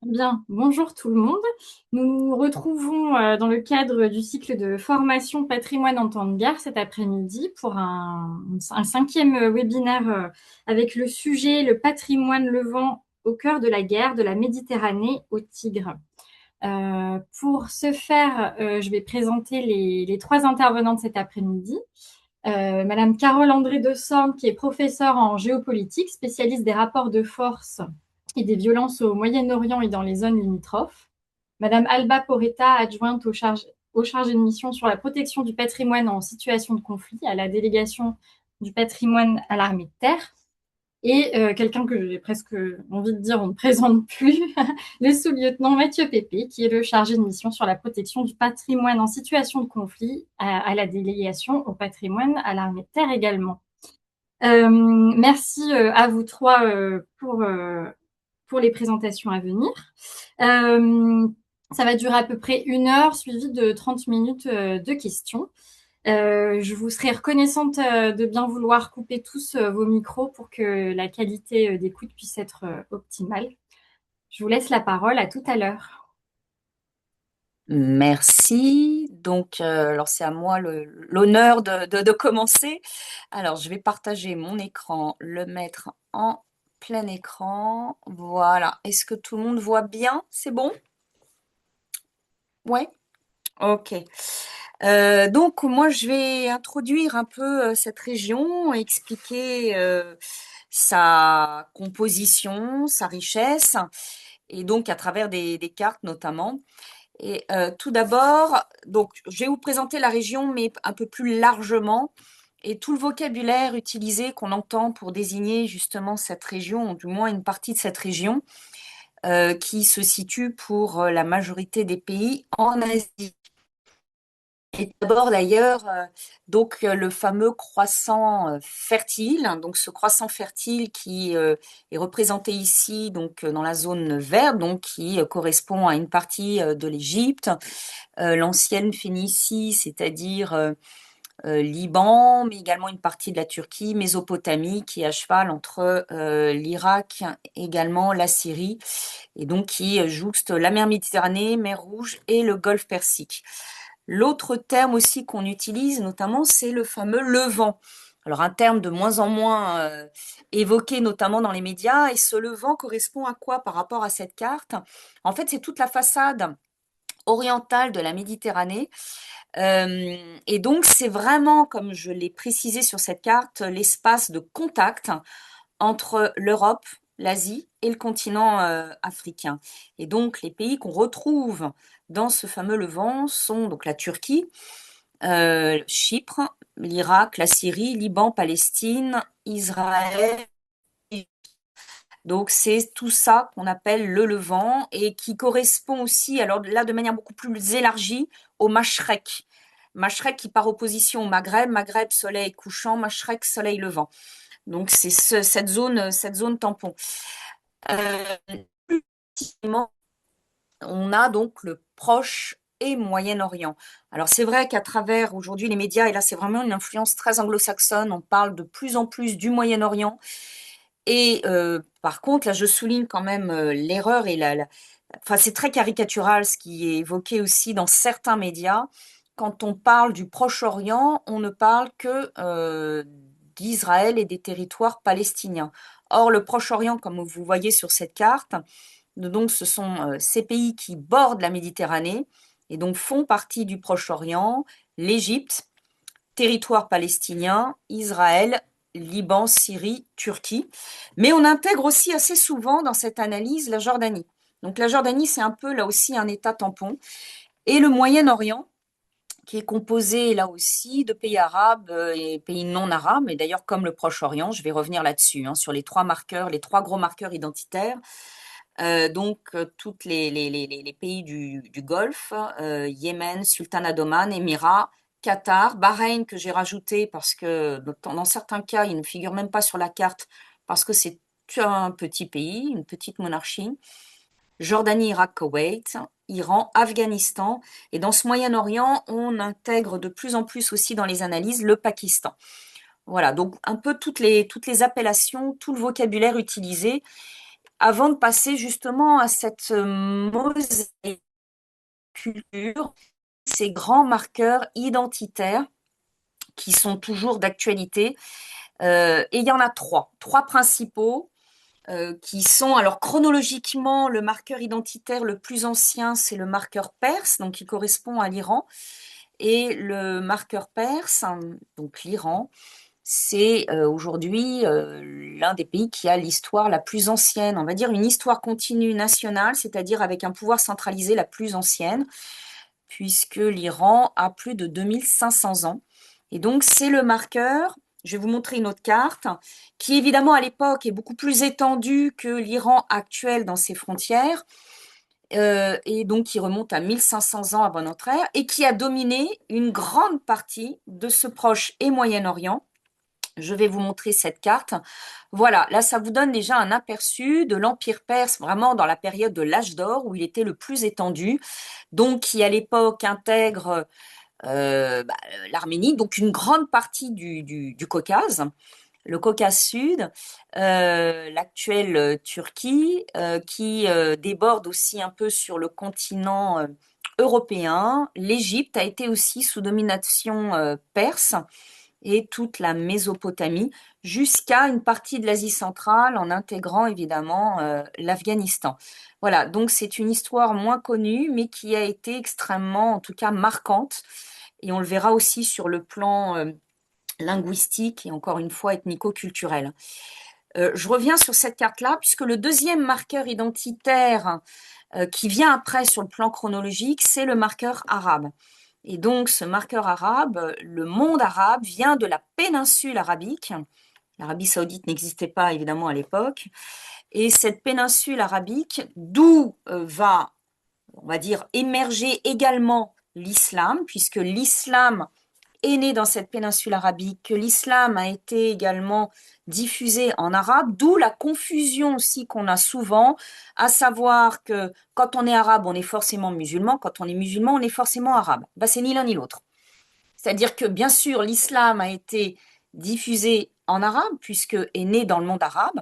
Bien, bonjour tout le monde. Nous nous retrouvons dans le cadre du cycle de formation Patrimoine en temps de guerre cet après-midi pour un cinquième webinaire avec le sujet Le patrimoine levant au cœur de la guerre de la Méditerranée au Tigre. Pour ce faire, je vais présenter les trois intervenants de cet après-midi. Madame Carole André de Sorme, qui est professeure en géopolitique, spécialiste des rapports de force et des violences au Moyen-Orient et dans les zones limitrophes. Madame Alba Porretta, adjointe au chargé de mission sur la protection du patrimoine en situation de conflit à la délégation du patrimoine à l'armée de terre. Et quelqu'un que j'ai presque envie de dire on ne présente plus, le sous-lieutenant Mathieu Pépé, qui est le chargé de mission sur la protection du patrimoine en situation de conflit à la délégation au patrimoine à l'armée de terre également. Merci à vous trois pour les présentations à venir. Ça va durer à peu près 1 heure, suivi de 30 minutes de questions. Je vous serais reconnaissante de bien vouloir couper tous vos micros pour que la qualité d'écoute puisse être optimale. Je vous laisse la parole. À tout à l'heure. Merci. Donc, alors c'est à moi l'honneur de commencer. Alors, je vais partager mon écran, le mettre en plein écran. Voilà. Est-ce que tout le monde voit bien? C'est bon? Ouais? Ok. Donc, moi, je vais introduire un peu cette région, expliquer sa composition, sa richesse, et donc à travers des cartes notamment. Et tout d'abord, donc je vais vous présenter la région, mais un peu plus largement, et tout le vocabulaire utilisé qu'on entend pour désigner justement cette région, ou du moins une partie de cette région, qui se situe pour la majorité des pays en Asie. Et d'abord d'ailleurs, le fameux croissant fertile, donc ce croissant fertile qui est représenté ici donc dans la zone verte, donc qui correspond à une partie de l'Égypte, l'ancienne Phénicie, c'est-à-dire Liban, mais également une partie de la Turquie, Mésopotamie, qui est à cheval entre l'Irak, également la Syrie, et donc qui jouxte la mer Méditerranée, mer Rouge et le Golfe Persique. L'autre terme aussi qu'on utilise notamment, c'est le fameux levant. Alors un terme de moins en moins évoqué notamment dans les médias, et ce levant correspond à quoi par rapport à cette carte? En fait, c'est toute la façade orientale de la Méditerranée. Et donc, c'est vraiment, comme je l'ai précisé sur cette carte, l'espace de contact entre l'Europe, l'Asie et le continent africain. Et donc, les pays qu'on retrouve dans ce fameux Levant sont donc la Turquie, Chypre, l'Irak, la Syrie, Liban, Palestine, Israël. Donc c'est tout ça qu'on appelle le Levant et qui correspond aussi, alors là de manière beaucoup plus élargie, au Mashrek. Mashrek qui par opposition au Maghreb, Maghreb soleil couchant, Mashrek soleil levant. Donc c'est cette zone tampon. Euh, Plus précisément, on a donc le Proche et Moyen-Orient. Alors c'est vrai qu'à travers aujourd'hui les médias, et là c'est vraiment une influence très anglo-saxonne, on parle de plus en plus du Moyen-Orient. Et par contre, là je souligne quand même l'erreur et enfin c'est très caricatural ce qui est évoqué aussi dans certains médias. Quand on parle du Proche-Orient, on ne parle que d'Israël et des territoires palestiniens. Or, le Proche-Orient, comme vous voyez sur cette carte, donc ce sont ces pays qui bordent la Méditerranée et donc font partie du Proche-Orient, l'Égypte, territoire palestinien, Israël, Liban, Syrie, Turquie. Mais on intègre aussi assez souvent dans cette analyse la Jordanie. Donc la Jordanie, c'est un peu là aussi un État tampon. Et le Moyen-Orient, qui est composé là aussi de pays arabes et pays non arabes, et d'ailleurs comme le Proche-Orient, je vais revenir là-dessus, hein, sur les trois marqueurs, les trois gros marqueurs identitaires. Toutes les pays du Golfe, Yémen, Sultanat d'Oman, Émirats, Qatar, Bahreïn que j'ai rajouté parce que dans certains cas, il ne figure même pas sur la carte parce que c'est un petit pays, une petite monarchie. Jordanie, Irak, Koweït, Iran, Afghanistan. Et dans ce Moyen-Orient, on intègre de plus en plus aussi dans les analyses le Pakistan. Voilà, donc un peu toutes les appellations, tout le vocabulaire utilisé. avant de passer justement à cette mosaïque culture, ces grands marqueurs identitaires qui sont toujours d'actualité. Et il y en a trois principaux qui sont, alors chronologiquement, le marqueur identitaire le plus ancien, c'est le marqueur perse, donc qui correspond à l'Iran. Et le marqueur perse, donc l'Iran, c'est aujourd'hui l'un des pays qui a l'histoire la plus ancienne, on va dire une histoire continue nationale, c'est-à-dire avec un pouvoir centralisé la plus ancienne, puisque l'Iran a plus de 2500 ans. Et donc c'est le marqueur, je vais vous montrer une autre carte, qui évidemment à l'époque est beaucoup plus étendue que l'Iran actuel dans ses frontières, et donc qui remonte à 1500 ans avant notre ère, et qui a dominé une grande partie de ce Proche et Moyen-Orient. Je vais vous montrer cette carte. Voilà, là, ça vous donne déjà un aperçu de l'Empire perse, vraiment dans la période de l'âge d'or, où il était le plus étendu, donc qui à l'époque intègre bah, l'Arménie, donc une grande partie du Caucase, le Caucase Sud, l'actuelle Turquie, qui déborde aussi un peu sur le continent européen. L'Égypte a été aussi sous domination perse, et toute la Mésopotamie, jusqu'à une partie de l'Asie centrale, en intégrant évidemment l'Afghanistan. Voilà, donc c'est une histoire moins connue, mais qui a été extrêmement, en tout cas, marquante. Et on le verra aussi sur le plan linguistique et encore une fois ethnico-culturel. Je reviens sur cette carte-là, puisque le deuxième marqueur identitaire qui vient après sur le plan chronologique, c'est le marqueur arabe. Et donc, ce marqueur arabe, le monde arabe, vient de la péninsule arabique. L'Arabie saoudite n'existait pas, évidemment, à l'époque. Et cette péninsule arabique, d'où va, on va dire, émerger également l'islam, puisque l'islam est né dans cette péninsule arabique, que l'islam a été également diffusé en arabe, d'où la confusion aussi qu'on a souvent, à savoir que quand on est arabe, on est forcément musulman, quand on est musulman, on est forcément arabe. Ben, c'est ni l'un ni l'autre. C'est-à-dire que bien sûr, l'islam a été diffusé en arabe, puisque est né dans le monde arabe,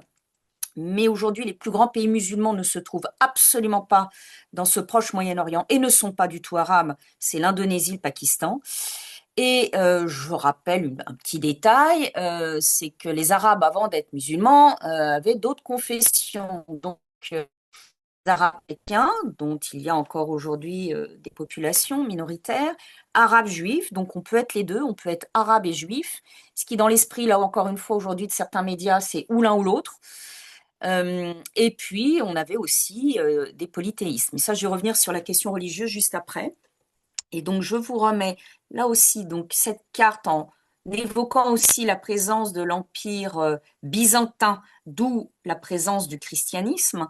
mais aujourd'hui, les plus grands pays musulmans ne se trouvent absolument pas dans ce proche Moyen-Orient et ne sont pas du tout arabes. C'est l'Indonésie, le Pakistan. Et je rappelle un petit détail, c'est que les Arabes, avant d'être musulmans, avaient d'autres confessions. Donc, les Arabes chrétiens, dont il y a encore aujourd'hui des populations minoritaires, Arabes juifs, donc on peut être les deux, on peut être arabe et juif, ce qui dans l'esprit, là encore une fois, aujourd'hui de certains médias, c'est ou l'un ou l'autre. Et puis, on avait aussi des polythéismes. Mais ça, je vais revenir sur la question religieuse juste après. Et donc, je vous remets là aussi donc, cette carte en évoquant aussi la présence de l'Empire byzantin, d'où la présence du christianisme.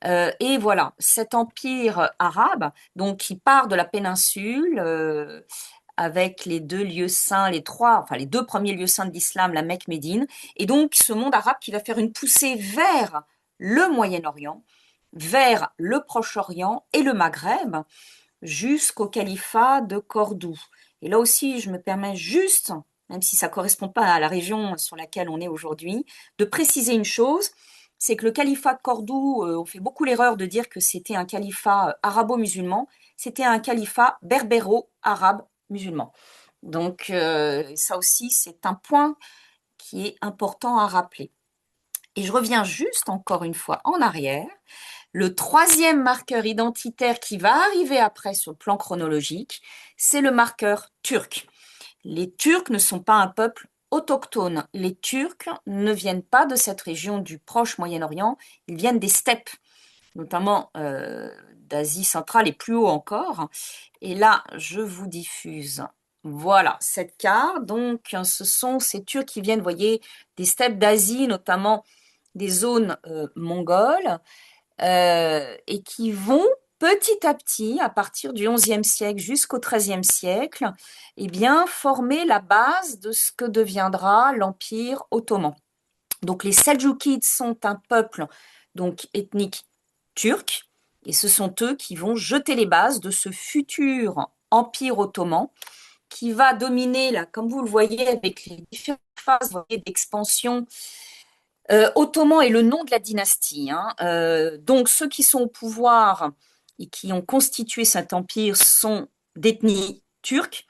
Et voilà, cet empire arabe, donc qui part de la péninsule, avec les deux lieux saints, les deux premiers lieux saints de l'islam, la Mecque, Médine, et donc ce monde arabe qui va faire une poussée vers le Moyen-Orient, vers le Proche-Orient et le Maghreb, jusqu'au califat de Cordoue. Et là aussi, je me permets juste, même si ça ne correspond pas à la région sur laquelle on est aujourd'hui, de préciser une chose, c'est que le califat de Cordoue, on fait beaucoup l'erreur de dire que c'était un califat arabo-musulman, c'était un califat berbéro-arabe musulman. Donc ça aussi, c'est un point qui est important à rappeler. Et je reviens juste encore une fois en arrière. Le troisième marqueur identitaire qui va arriver après sur le plan chronologique, c'est le marqueur turc. Les Turcs ne sont pas un peuple autochtone. Les Turcs ne viennent pas de cette région du proche Moyen-Orient, ils viennent des steppes, notamment d'Asie centrale et plus haut encore. Et là, je vous diffuse, voilà, cette carte. Donc, ce sont ces Turcs qui viennent, vous voyez, des steppes d'Asie, notamment des zones mongoles, et qui vont petit à petit, à partir du XIe siècle jusqu'au XIIIe siècle, eh bien, former la base de ce que deviendra l'Empire ottoman. Donc les Seldjoukides sont un peuple donc ethnique turc, et ce sont eux qui vont jeter les bases de ce futur empire ottoman qui va dominer, là, comme vous le voyez, avec les différentes phases d'expansion Ottoman est le nom de la dynastie, hein. Donc ceux qui sont au pouvoir et qui ont constitué cet empire sont d'ethnie turque,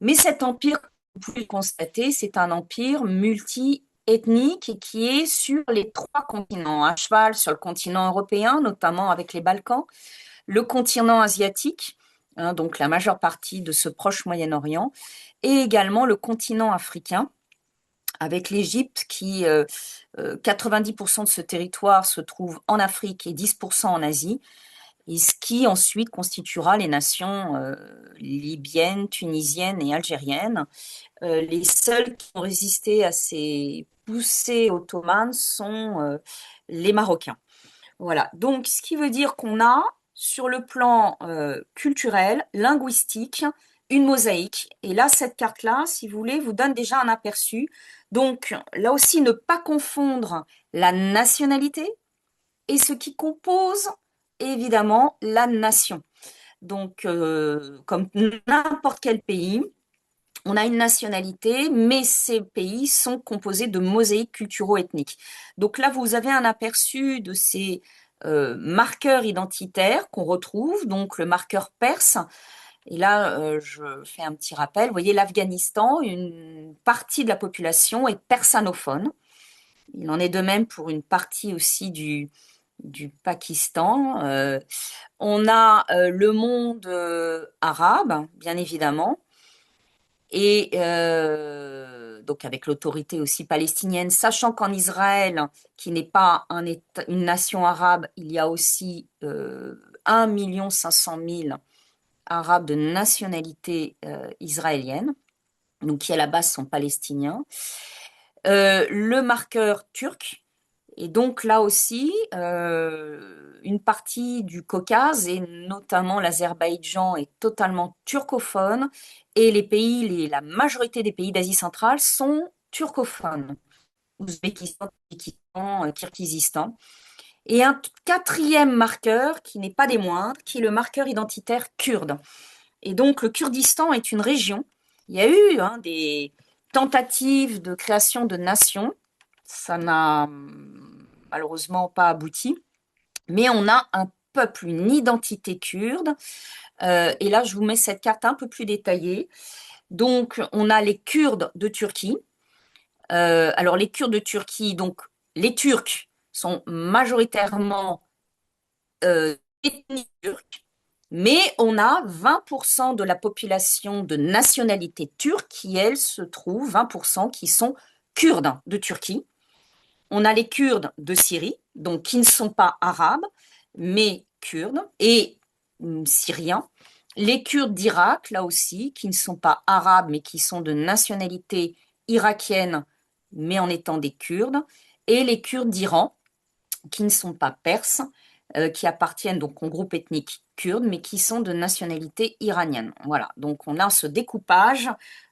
mais cet empire, vous pouvez le constater, c'est un empire multi-ethnique et qui est sur les trois continents, à cheval sur le continent européen, notamment avec les Balkans, le continent asiatique, hein, donc la majeure partie de ce proche Moyen-Orient, et également le continent africain, avec l'Égypte qui, 90% de ce territoire se trouve en Afrique et 10% en Asie, et ce qui ensuite constituera les nations libyennes, tunisiennes et algériennes. Les seuls qui ont résisté à ces poussées ottomanes sont les Marocains. Voilà, donc ce qui veut dire qu'on a, sur le plan culturel, linguistique, une mosaïque. Et là, cette carte-là, si vous voulez, vous donne déjà un aperçu. Donc, là aussi, ne pas confondre la nationalité et ce qui compose, évidemment, la nation. Donc, comme n'importe quel pays, on a une nationalité, mais ces pays sont composés de mosaïques culturo-ethniques. Donc là, vous avez un aperçu de ces marqueurs identitaires qu'on retrouve, donc le marqueur perse. Et là, je fais un petit rappel. Vous voyez, l'Afghanistan, une partie de la population est persanophone. Il en est de même pour une partie aussi du Pakistan. On a le monde arabe, bien évidemment. Et donc avec l'autorité aussi palestinienne, sachant qu'en Israël, qui n'est pas une nation arabe, il y a aussi 1,5 million Arabes de nationalité israélienne, donc qui à la base sont palestiniens. Le marqueur turc, et donc là aussi, une partie du Caucase, et notamment l'Azerbaïdjan, est totalement turcophone, et la majorité des pays d'Asie centrale sont turcophones. Ouzbékistan, Tadjikistan, Kirghizistan. Et un quatrième marqueur, qui n'est pas des moindres, qui est le marqueur identitaire kurde. Et donc le Kurdistan est une région. Il y a eu des tentatives de création de nations. Ça n'a malheureusement pas abouti. Mais on a un peuple, une identité kurde. Et là, je vous mets cette carte un peu plus détaillée. Donc, on a les Kurdes de Turquie. Alors, les Kurdes de Turquie, donc les Turcs sont majoritairement ethniques turques, mais on a 20% de la population de nationalité turque qui, elle, se trouve, 20% qui sont Kurdes de Turquie. On a les Kurdes de Syrie, donc qui ne sont pas arabes, mais kurdes et syriens. Les Kurdes d'Irak, là aussi, qui ne sont pas arabes, mais qui sont de nationalité irakienne, mais en étant des Kurdes. Et les Kurdes d'Iran, qui ne sont pas perses, qui appartiennent donc au groupe ethnique kurde, mais qui sont de nationalité iranienne. Voilà, donc on a ce découpage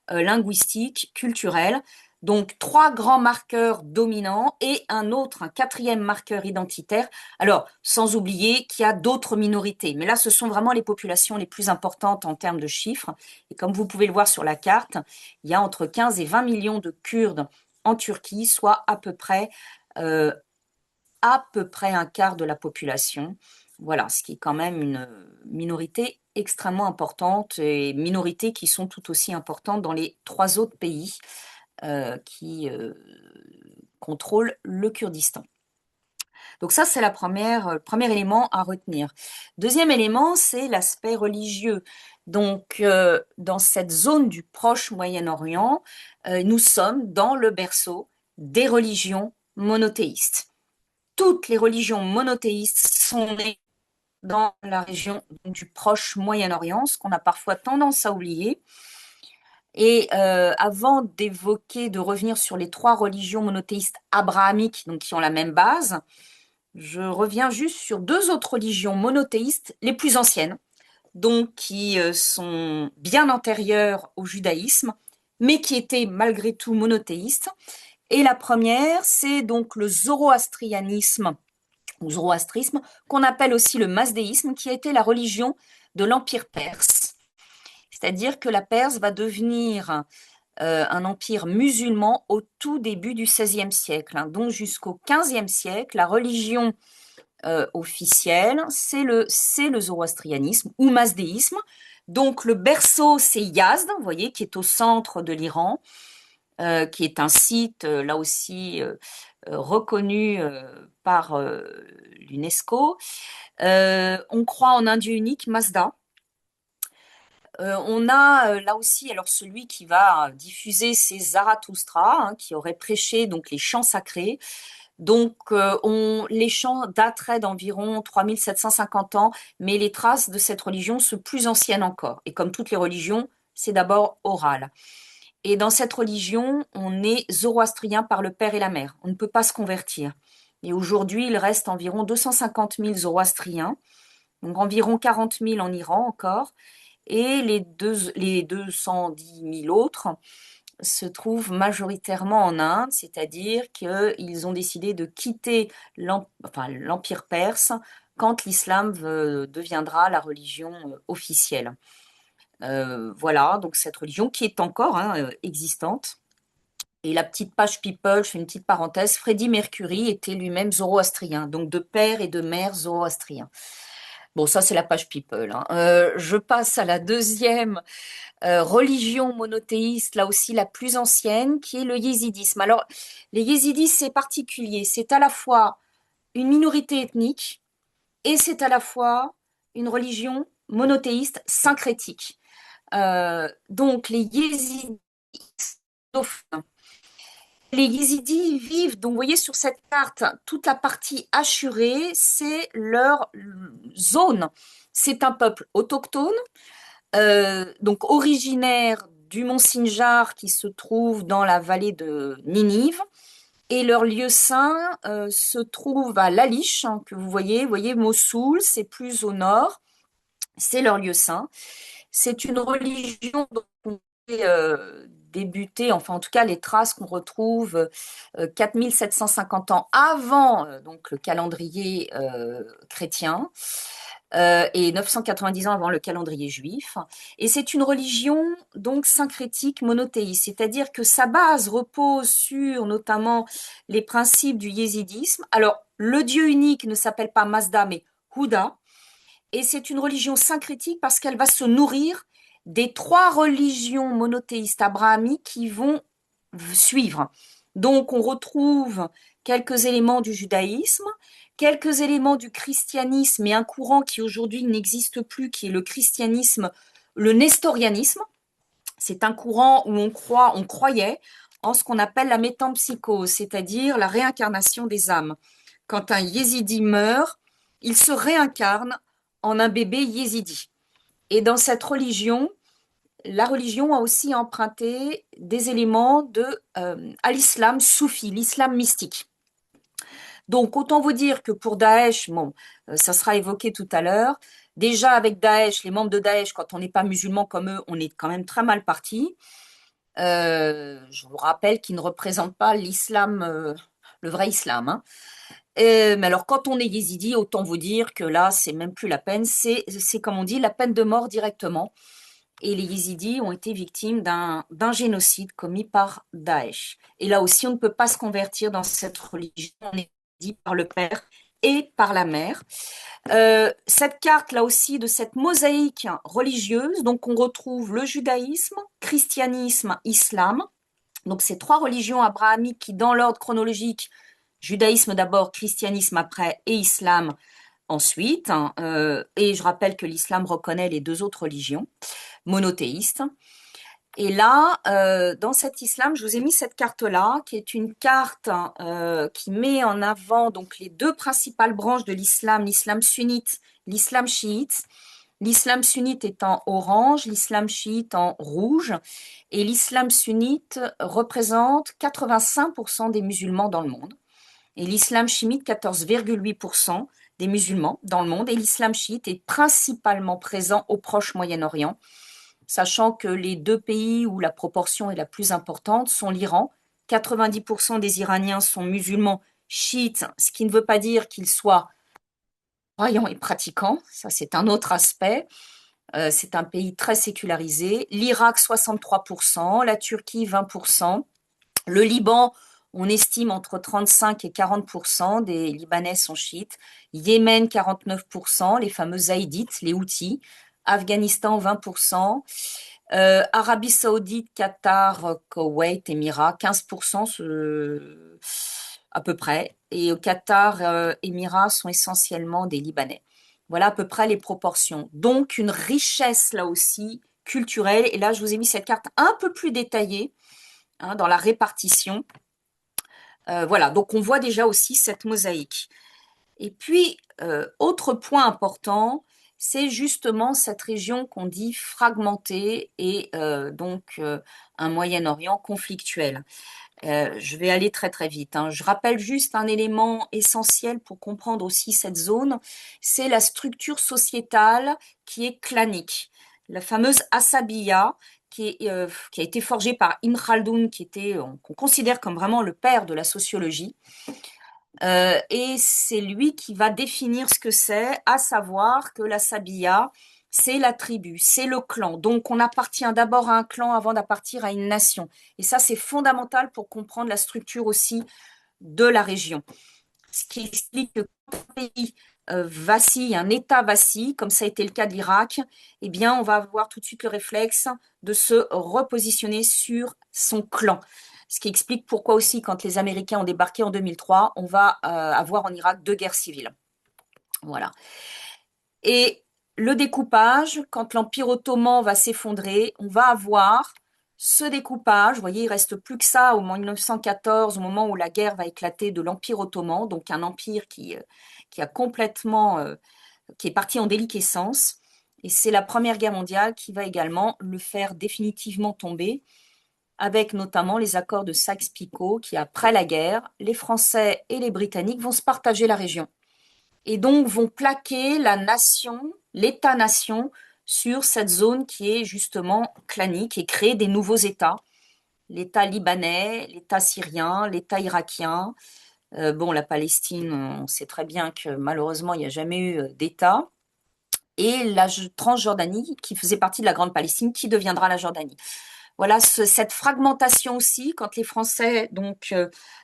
linguistique, culturel. Donc, trois grands marqueurs dominants et un quatrième marqueur identitaire. Alors, sans oublier qu'il y a d'autres minorités. Mais là, ce sont vraiment les populations les plus importantes en termes de chiffres. Et comme vous pouvez le voir sur la carte, il y a entre 15 et 20 millions de Kurdes en Turquie, soit à peu près un quart de la population. Voilà, ce qui est quand même une minorité extrêmement importante et minorités qui sont tout aussi importantes dans les trois autres pays qui contrôlent le Kurdistan. Donc ça, c'est le premier élément à retenir. Deuxième élément, c'est l'aspect religieux. Donc, dans cette zone du proche Moyen-Orient, nous sommes dans le berceau des religions monothéistes. Toutes les religions monothéistes sont nées dans la région du proche Moyen-Orient, ce qu'on a parfois tendance à oublier. Et avant de revenir sur les trois religions monothéistes abrahamiques, donc qui ont la même base, je reviens juste sur deux autres religions monothéistes les plus anciennes, donc qui sont bien antérieures au judaïsme, mais qui étaient malgré tout monothéistes. Et la première, c'est donc le zoroastrianisme, ou zoroastrisme, qu'on appelle aussi le mazdéisme, qui a été la religion de l'Empire perse. C'est-à-dire que la Perse va devenir un empire musulman au tout début du XVIe siècle, hein. Donc jusqu'au XVe siècle, la religion officielle, c'est le zoroastrianisme ou mazdéisme. Donc le berceau, c'est Yazd, vous voyez, qui est au centre de l'Iran, qui est un site, là aussi, reconnu par l'UNESCO. On croit en un Dieu unique, Mazda. On a là aussi, alors celui qui va diffuser, c'est Zarathustra, hein, qui aurait prêché donc les chants sacrés. Donc les chants dateraient d'environ 3750 ans, mais les traces de cette religion sont plus anciennes encore. Et comme toutes les religions, c'est d'abord oral. Et dans cette religion, on est zoroastrien par le père et la mère. On ne peut pas se convertir. Et aujourd'hui, il reste environ 250 000 zoroastriens, donc environ 40 000 en Iran encore, et les 210 000 autres se trouvent majoritairement en Inde, c'est-à-dire qu'ils ont décidé de quitter l'Empire perse quand l'islam deviendra la religion officielle. Voilà, donc cette religion qui est encore existante. Et la petite page People, je fais une petite parenthèse, Freddie Mercury était lui-même zoroastrien, donc de père et de mère zoroastrien. Bon, ça c'est la page People, hein. Je passe à la deuxième religion monothéiste, là aussi la plus ancienne, qui est le yézidisme. Alors, les yézidis, c'est particulier. C'est à la fois une minorité ethnique et c'est à la fois une religion monothéiste syncrétique. Donc, les yézidis vivent, donc vous voyez sur cette carte, toute la partie hachurée, c'est leur zone. C'est un peuple autochtone, donc originaire du mont Sinjar qui se trouve dans la vallée de Ninive. Et leur lieu saint se trouve à Lalish, hein, que vous voyez Mossoul, c'est plus au nord, c'est leur lieu saint. C'est une religion dont on peut débuter, enfin en tout cas les traces qu'on retrouve 4750 ans avant donc le calendrier chrétien et 990 ans avant le calendrier juif. Et c'est une religion donc syncrétique monothéiste, c'est-à-dire que sa base repose sur notamment les principes du yézidisme. Alors le Dieu unique ne s'appelle pas Mazda mais Houda, et c'est une religion syncrétique parce qu'elle va se nourrir des trois religions monothéistes abrahamiques qui vont suivre. Donc on retrouve quelques éléments du judaïsme, quelques éléments du christianisme et un courant qui aujourd'hui n'existe plus, qui est le christianisme, le nestorianisme. C'est un courant où on croyait en ce qu'on appelle la métempsychose, c'est-à-dire la réincarnation des âmes. Quand un yézidi meurt, il se réincarne en un bébé yézidi. Et dans cette religion, la religion a aussi emprunté des éléments à l'islam soufi, l'islam mystique. Donc, autant vous dire que pour Daesh, bon, ça sera évoqué tout à l'heure. Déjà, avec Daesh, les membres de Daesh, quand on n'est pas musulman comme eux, on est quand même très mal parti. Je vous rappelle qu'ils ne représentent pas l'islam, le vrai islam, hein. Mais alors, quand on est yézidi, autant vous dire que là, c'est même plus la peine. C'est comme on dit, la peine de mort directement. Et les yézidis ont été victimes d'un génocide commis par Daesh. Et là aussi, on ne peut pas se convertir dans cette religion. On est dit par le père et par la mère. Cette carte là aussi de cette mosaïque religieuse, donc on retrouve le judaïsme, christianisme, islam. Donc ces trois religions abrahamiques qui, dans l'ordre chronologique, judaïsme d'abord, christianisme après et islam ensuite. Et je rappelle que l'islam reconnaît les deux autres religions monothéistes. Et là, dans cet islam, je vous ai mis cette carte-là, qui est une carte qui met en avant donc les deux principales branches de l'islam, l'islam sunnite, l'islam chiite. L'islam sunnite est en orange, l'islam chiite en rouge, et l'islam sunnite représente 85% des musulmans dans le monde, et l'islam chiite 14,8% des musulmans dans le monde, et l'islam chiite est principalement présent au Proche-Moyen-Orient, sachant que les deux pays où la proportion est la plus importante sont l'Iran. 90% des Iraniens sont musulmans chiites, ce qui ne veut pas dire qu'ils soient croyants et pratiquants, ça c'est un autre aspect. C'est un pays très sécularisé. L'Irak, 63%, la Turquie, 20%. Le Liban, on estime entre 35 et 40% des Libanais sont chiites. Yémen, 49%, les fameux zaïdites, les Houthis. Afghanistan, 20%. Arabie Saoudite, Qatar, Koweït, Émirats, 15% à peu près. Et au Qatar, Émirats sont essentiellement des Libanais. Voilà à peu près les proportions. Donc une richesse là aussi culturelle. Et là, je vous ai mis cette carte un peu plus détaillée dans la répartition. Voilà, donc on voit déjà aussi cette mosaïque. Et puis, autre point important, c'est justement cette région qu'on dit fragmentée et un Moyen-Orient conflictuel. Je vais aller très très vite, hein. Je rappelle juste un élément essentiel pour comprendre aussi cette zone, c'est la structure sociétale qui est clanique. La fameuse Assabiya, qui a été forgée par Ibn Khaldoun, qu'on considère comme vraiment le père de la sociologie. Et c'est lui qui va définir ce que c'est, à savoir que la Sabiya, c'est la tribu, c'est le clan. Donc on appartient d'abord à un clan avant d'appartenir à une nation. Et ça, c'est fondamental pour comprendre la structure aussi de la région. Ce qui explique que quand un pays vacille, un État vacille, comme ça a été le cas de l'Irak, eh bien, on va avoir tout de suite le réflexe de se repositionner sur son clan. Ce qui explique pourquoi aussi, quand les Américains ont débarqué en 2003, on va avoir en Irak 2 guerres civiles. Voilà. Et le découpage, quand l'Empire ottoman va s'effondrer, on va avoir ce découpage. Vous voyez, il reste plus que ça au moment 1914, au moment où la guerre va éclater de l'Empire ottoman, donc un empire qui a complètement, qui est parti en déliquescence. Et c'est la Première Guerre mondiale qui va également le faire définitivement tomber, avec notamment les accords de Sykes-Picot, qui après la guerre, les Français et les Britanniques vont se partager la région et donc vont plaquer la nation, l'État-nation, sur cette zone qui est justement clanique et créer des nouveaux États. L'État libanais, l'État syrien, l'État irakien. Bon, la Palestine, on sait très bien que malheureusement, il n'y a jamais eu d'État. Et la Transjordanie, qui faisait partie de la Grande Palestine, qui deviendra la Jordanie. Voilà, cette fragmentation aussi, quand les Français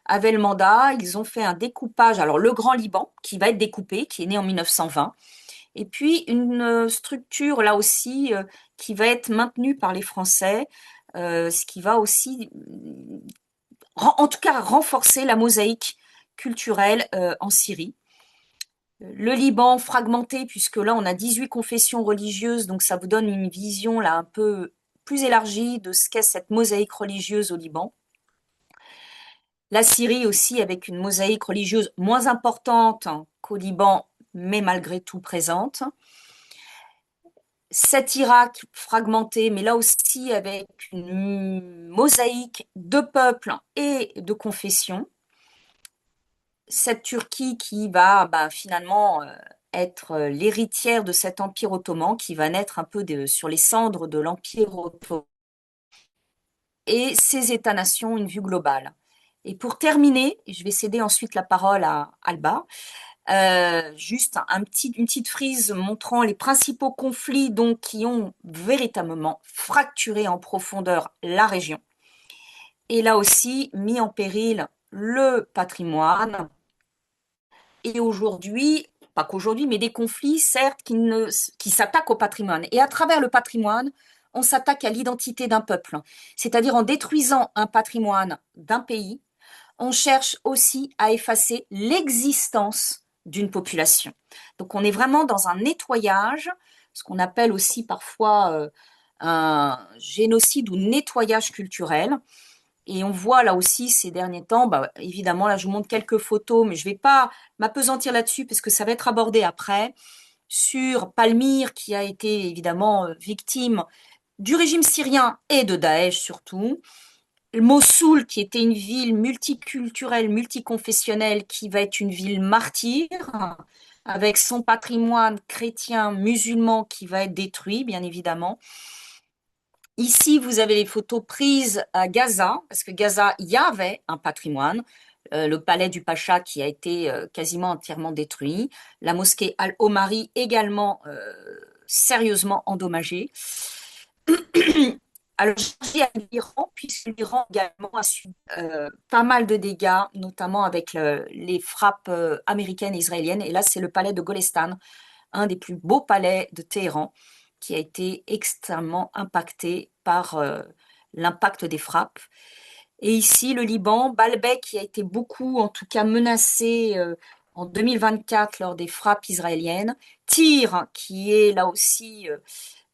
avaient le mandat, ils ont fait un découpage. Alors le Grand Liban, qui va être découpé, qui est né en 1920, et puis une structure là aussi qui va être maintenue par les Français, ce qui va aussi, en tout cas, renforcer la mosaïque culturelle en Syrie. Le Liban fragmenté, puisque là on a 18 confessions religieuses, donc ça vous donne une vision là un peu plus élargie de ce qu'est cette mosaïque religieuse au Liban. La Syrie aussi avec une mosaïque religieuse moins importante qu'au Liban, mais malgré tout présente. Cet Irak fragmenté, mais là aussi avec une mosaïque de peuples et de confessions. Cette Turquie qui va finalement être l'héritière de cet empire ottoman, qui va naître un peu sur les cendres de l'empire ottoman, et ces États-nations, une vue globale. Et pour terminer, je vais céder ensuite la parole à Alba, juste une petite frise montrant les principaux conflits donc, qui ont véritablement fracturé en profondeur la région. Et là aussi, mis en péril le patrimoine. Et aujourd'hui, pas qu'aujourd'hui, mais des conflits, certes, qui s'attaquent au patrimoine. Et à travers le patrimoine, on s'attaque à l'identité d'un peuple. C'est-à-dire en détruisant un patrimoine d'un pays, on cherche aussi à effacer l'existence d'une population. Donc on est vraiment dans un nettoyage, ce qu'on appelle aussi parfois un génocide ou nettoyage culturel. Et on voit là aussi ces derniers temps, évidemment, là je vous montre quelques photos, mais je ne vais pas m'apesantir là-dessus parce que ça va être abordé après, sur Palmyre qui a été évidemment victime du régime syrien et de Daesh surtout. Mossoul qui était une ville multiculturelle, multiconfessionnelle, qui va être une ville martyre, avec son patrimoine chrétien, musulman qui va être détruit, bien évidemment. Ici, vous avez les photos prises à Gaza, parce que Gaza, il y avait un patrimoine. Le palais du Pacha qui a été quasiment entièrement détruit. La mosquée Al-Omari également sérieusement endommagée. Alors, je dis à l'Iran, puisque l'Iran également a subi pas mal de dégâts, notamment avec les frappes américaines et israéliennes. Et là, c'est le palais de Golestan, un des plus beaux palais de Téhéran, qui a été extrêmement impacté par l'impact des frappes. Et ici, le Liban, Baalbek, qui a été beaucoup, en tout cas, menacé en 2024 lors des frappes israéliennes. Tyr, qui est là aussi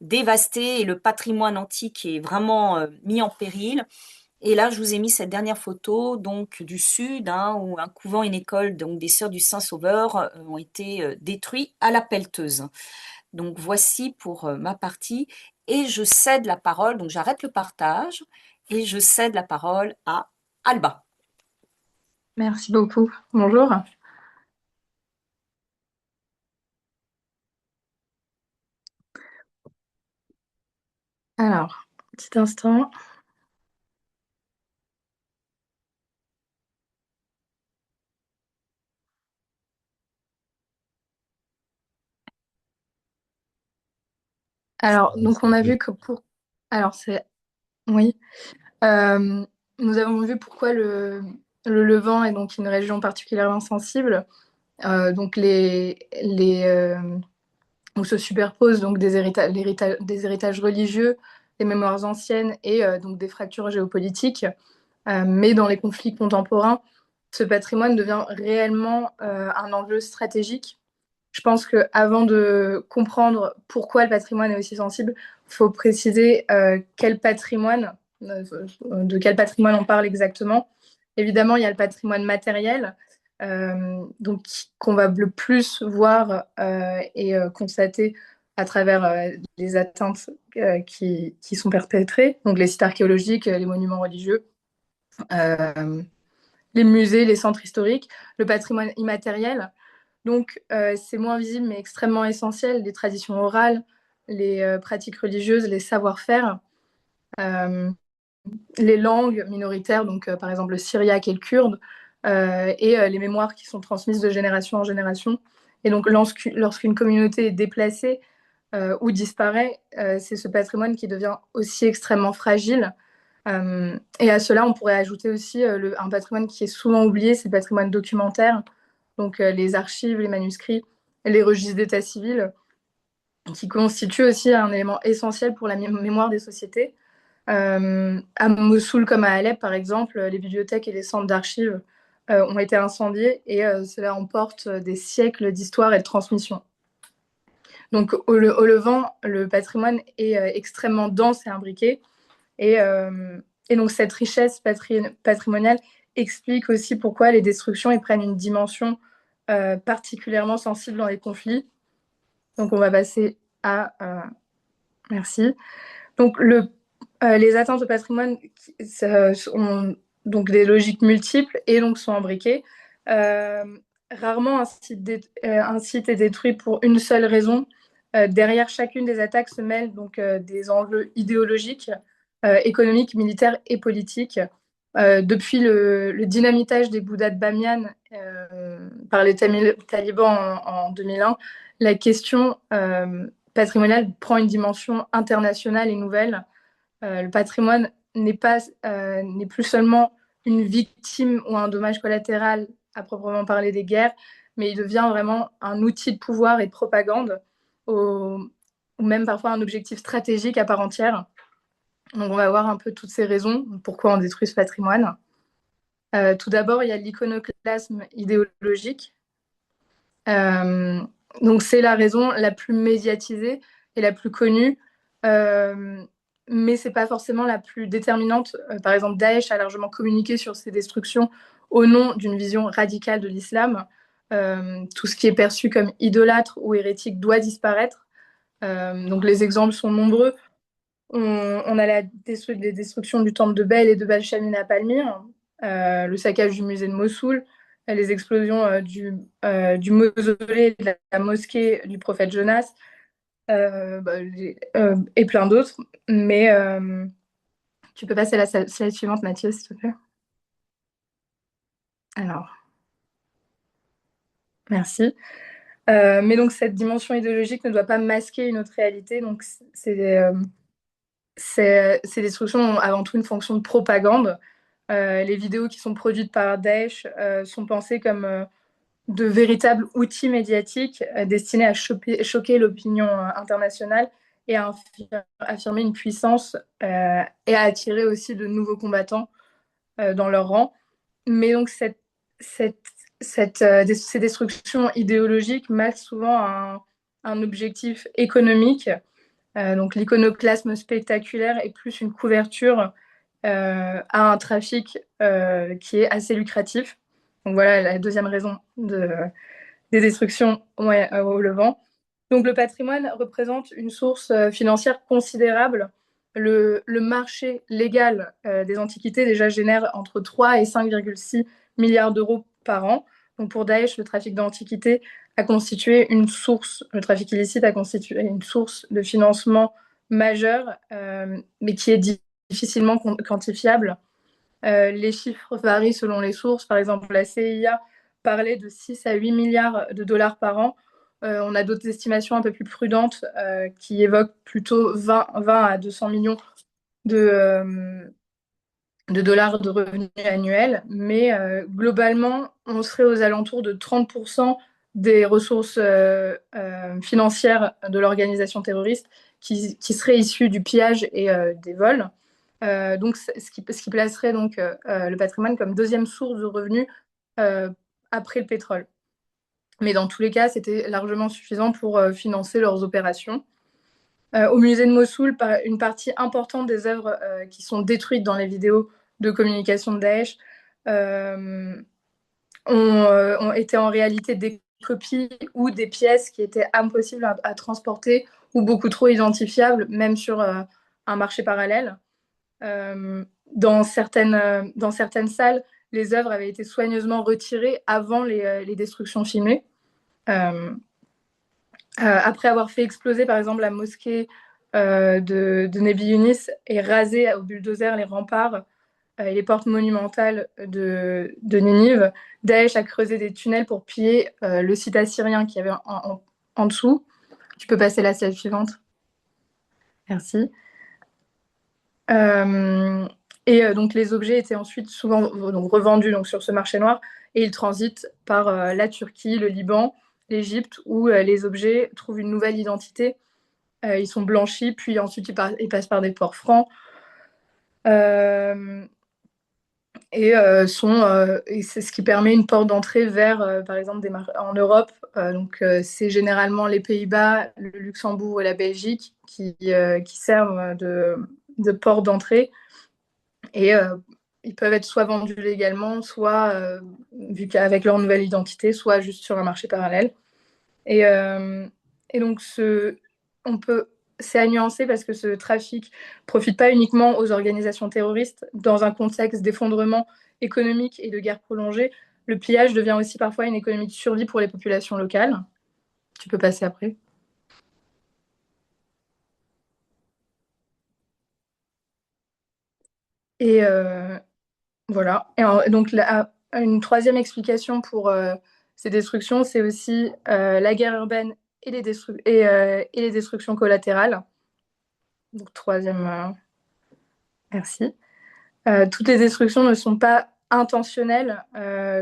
dévasté et le patrimoine antique est vraiment mis en péril. Et là, je vous ai mis cette dernière photo donc du sud, hein, où un couvent et une école donc des Sœurs du Saint-Sauveur ont été détruits à la pelleteuse. Donc voici pour ma partie et je cède la parole, donc j'arrête le partage et je cède la parole à Alba. Merci beaucoup. Bonjour. Alors, petit instant. Alors, donc on a vu que pour... Alors, c'est... Oui. Euh, Nous avons vu pourquoi le Levant est donc une région particulièrement sensible. Donc, où se superposent donc des héritages religieux, des mémoires anciennes et donc des fractures géopolitiques. Mais dans les conflits contemporains, ce patrimoine devient réellement un enjeu stratégique. Je pense qu'avant de comprendre pourquoi le patrimoine est aussi sensible, il faut préciser de quel patrimoine on parle exactement. Évidemment, il y a le patrimoine matériel, donc qu'on va le plus voir et constater à travers les atteintes qui sont perpétrées, donc les sites archéologiques, les monuments religieux, euh, les musées, les centres historiques, le patrimoine immatériel. Donc, c'est moins visible, mais extrêmement essentiel, les traditions orales, les pratiques religieuses, les savoir-faire, euh, les langues minoritaires, donc par exemple le syriaque et le kurde, et les mémoires qui sont transmises de génération en génération. Et donc, lorsqu'une communauté est déplacée ou disparaît, c'est ce patrimoine qui devient aussi extrêmement fragile. Et à cela, on pourrait ajouter aussi un patrimoine qui est souvent oublié, c'est le patrimoine documentaire, donc les archives, les manuscrits, les registres d'état civil, qui constituent aussi un élément essentiel pour la mémoire des sociétés. À Mossoul comme à Alep, par exemple, les bibliothèques et les centres d'archives ont été incendiés et cela emporte des siècles d'histoire et de transmission. Donc au Levant, le patrimoine est extrêmement dense et imbriqué. Et, euh, et donc cette richesse patrimoniale explique aussi pourquoi les destructions ils prennent une dimension particulièrement sensible dans les conflits. Donc on va passer à... merci. Donc les atteintes au patrimoine ont donc des logiques multiples et donc sont imbriquées. Euh, Rarement un site est détruit pour une seule raison. Derrière chacune des attaques se mêlent donc des enjeux idéologiques, économiques, militaires et politiques. Depuis le dynamitage des Bouddhas de Bamiyan par les talibans en 2001, la question patrimoniale prend une dimension internationale et nouvelle. Le patrimoine n'est plus seulement une victime ou un dommage collatéral à proprement parler des guerres, mais il devient vraiment un outil de pouvoir et de propagande, au, ou même parfois un objectif stratégique à part entière. Donc on va voir un peu toutes ces raisons, pourquoi on détruit ce patrimoine. Tout d'abord, il y a l'iconoclasme idéologique. Euh, donc c'est la raison la plus médiatisée et la plus connue, euh, mais c'est pas forcément la plus déterminante. Par exemple, Daesh a largement communiqué sur ses destructions au nom d'une vision radicale de l'islam. Tout ce qui est perçu comme idolâtre ou hérétique doit disparaître. Donc les exemples sont nombreux. On a les destructions du temple de Bel et de Bal-Shamin à Palmyre, le saccage du musée de Mossoul, les explosions du mausolée de la mosquée du prophète Jonas, et plein d'autres. Mais tu peux passer à la slide suivante, Mathieu, s'il te plaît. Alors, merci. Mais donc cette dimension idéologique ne doit pas masquer une autre réalité. Donc ces destructions ont avant tout une fonction de propagande. Les vidéos qui sont produites par Daesh sont pensées comme de véritables outils médiatiques destinés à choquer l'opinion internationale et à affirmer une puissance et à attirer aussi de nouveaux combattants dans leur rang. Mais donc cette, ces destructions idéologiques masquent souvent un objectif économique. Donc l'iconoclasme spectaculaire est plus une couverture à un trafic qui est assez lucratif. Donc voilà la deuxième raison des destructions au Levant. Donc le patrimoine représente une source financière considérable. Le marché légal des antiquités déjà génère entre 3 et 5,6 milliards d'euros par an. Donc pour Daesh, le trafic d'antiquités a constitué une source, le trafic illicite a constitué une source de financement majeure, mais qui est difficilement quantifiable. Les chiffres varient selon les sources. Par exemple, la CIA parlait de 6 à 8 milliards de dollars par an. On a d'autres estimations un peu plus prudentes qui évoquent plutôt 20 à 200 millions de, de dollars de revenus annuels. Mais globalement, on serait aux alentours de 30% des ressources financières de l'organisation terroriste qui seraient issues du pillage et des vols. Donc, ce qui placerait donc le patrimoine comme deuxième source de revenus euh, après le pétrole. Mais dans tous les cas, c'était largement suffisant pour financer leurs opérations. Au musée de Mossoul, une partie importante des œuvres qui sont détruites dans les vidéos de communication de Daesh euh, ont été en réalité des copies ou des pièces qui étaient impossibles à transporter ou beaucoup trop identifiables, même sur un marché parallèle. Dans certaines salles, les œuvres avaient été soigneusement retirées avant les destructions filmées. Après avoir fait exploser, par exemple, la mosquée de Nebi Yunis et raser au bulldozer les remparts et les portes monumentales de Ninive, Daesh a creusé des tunnels pour piller le site assyrien qui y avait en dessous. Tu peux passer la slide suivante. Merci. Donc les objets étaient ensuite souvent donc, revendus donc, sur ce marché noir et ils transitent par la Turquie, le Liban, l'Égypte où les objets trouvent une nouvelle identité. Ils sont blanchis, puis ensuite ils passent par des ports francs. Et c'est ce qui permet une porte d'entrée vers, par exemple, en Europe. C'est généralement les Pays-Bas, le Luxembourg et la Belgique qui servent de porte d'entrée. Et ils peuvent être soit vendus légalement, soit, vu qu'avec leur nouvelle identité, soit juste sur un marché parallèle. Et, euh, et donc, on peut, c'est à nuancer parce que ce trafic profite pas uniquement aux organisations terroristes. Dans un contexte d'effondrement économique et de guerre prolongée, le pillage devient aussi parfois une économie de survie pour les populations locales. Tu peux passer après. Et voilà. Donc, une troisième explication pour ces destructions, c'est aussi la guerre urbaine et les destructions collatérales. Donc, troisième. Merci. Toutes les destructions ne sont pas intentionnelles.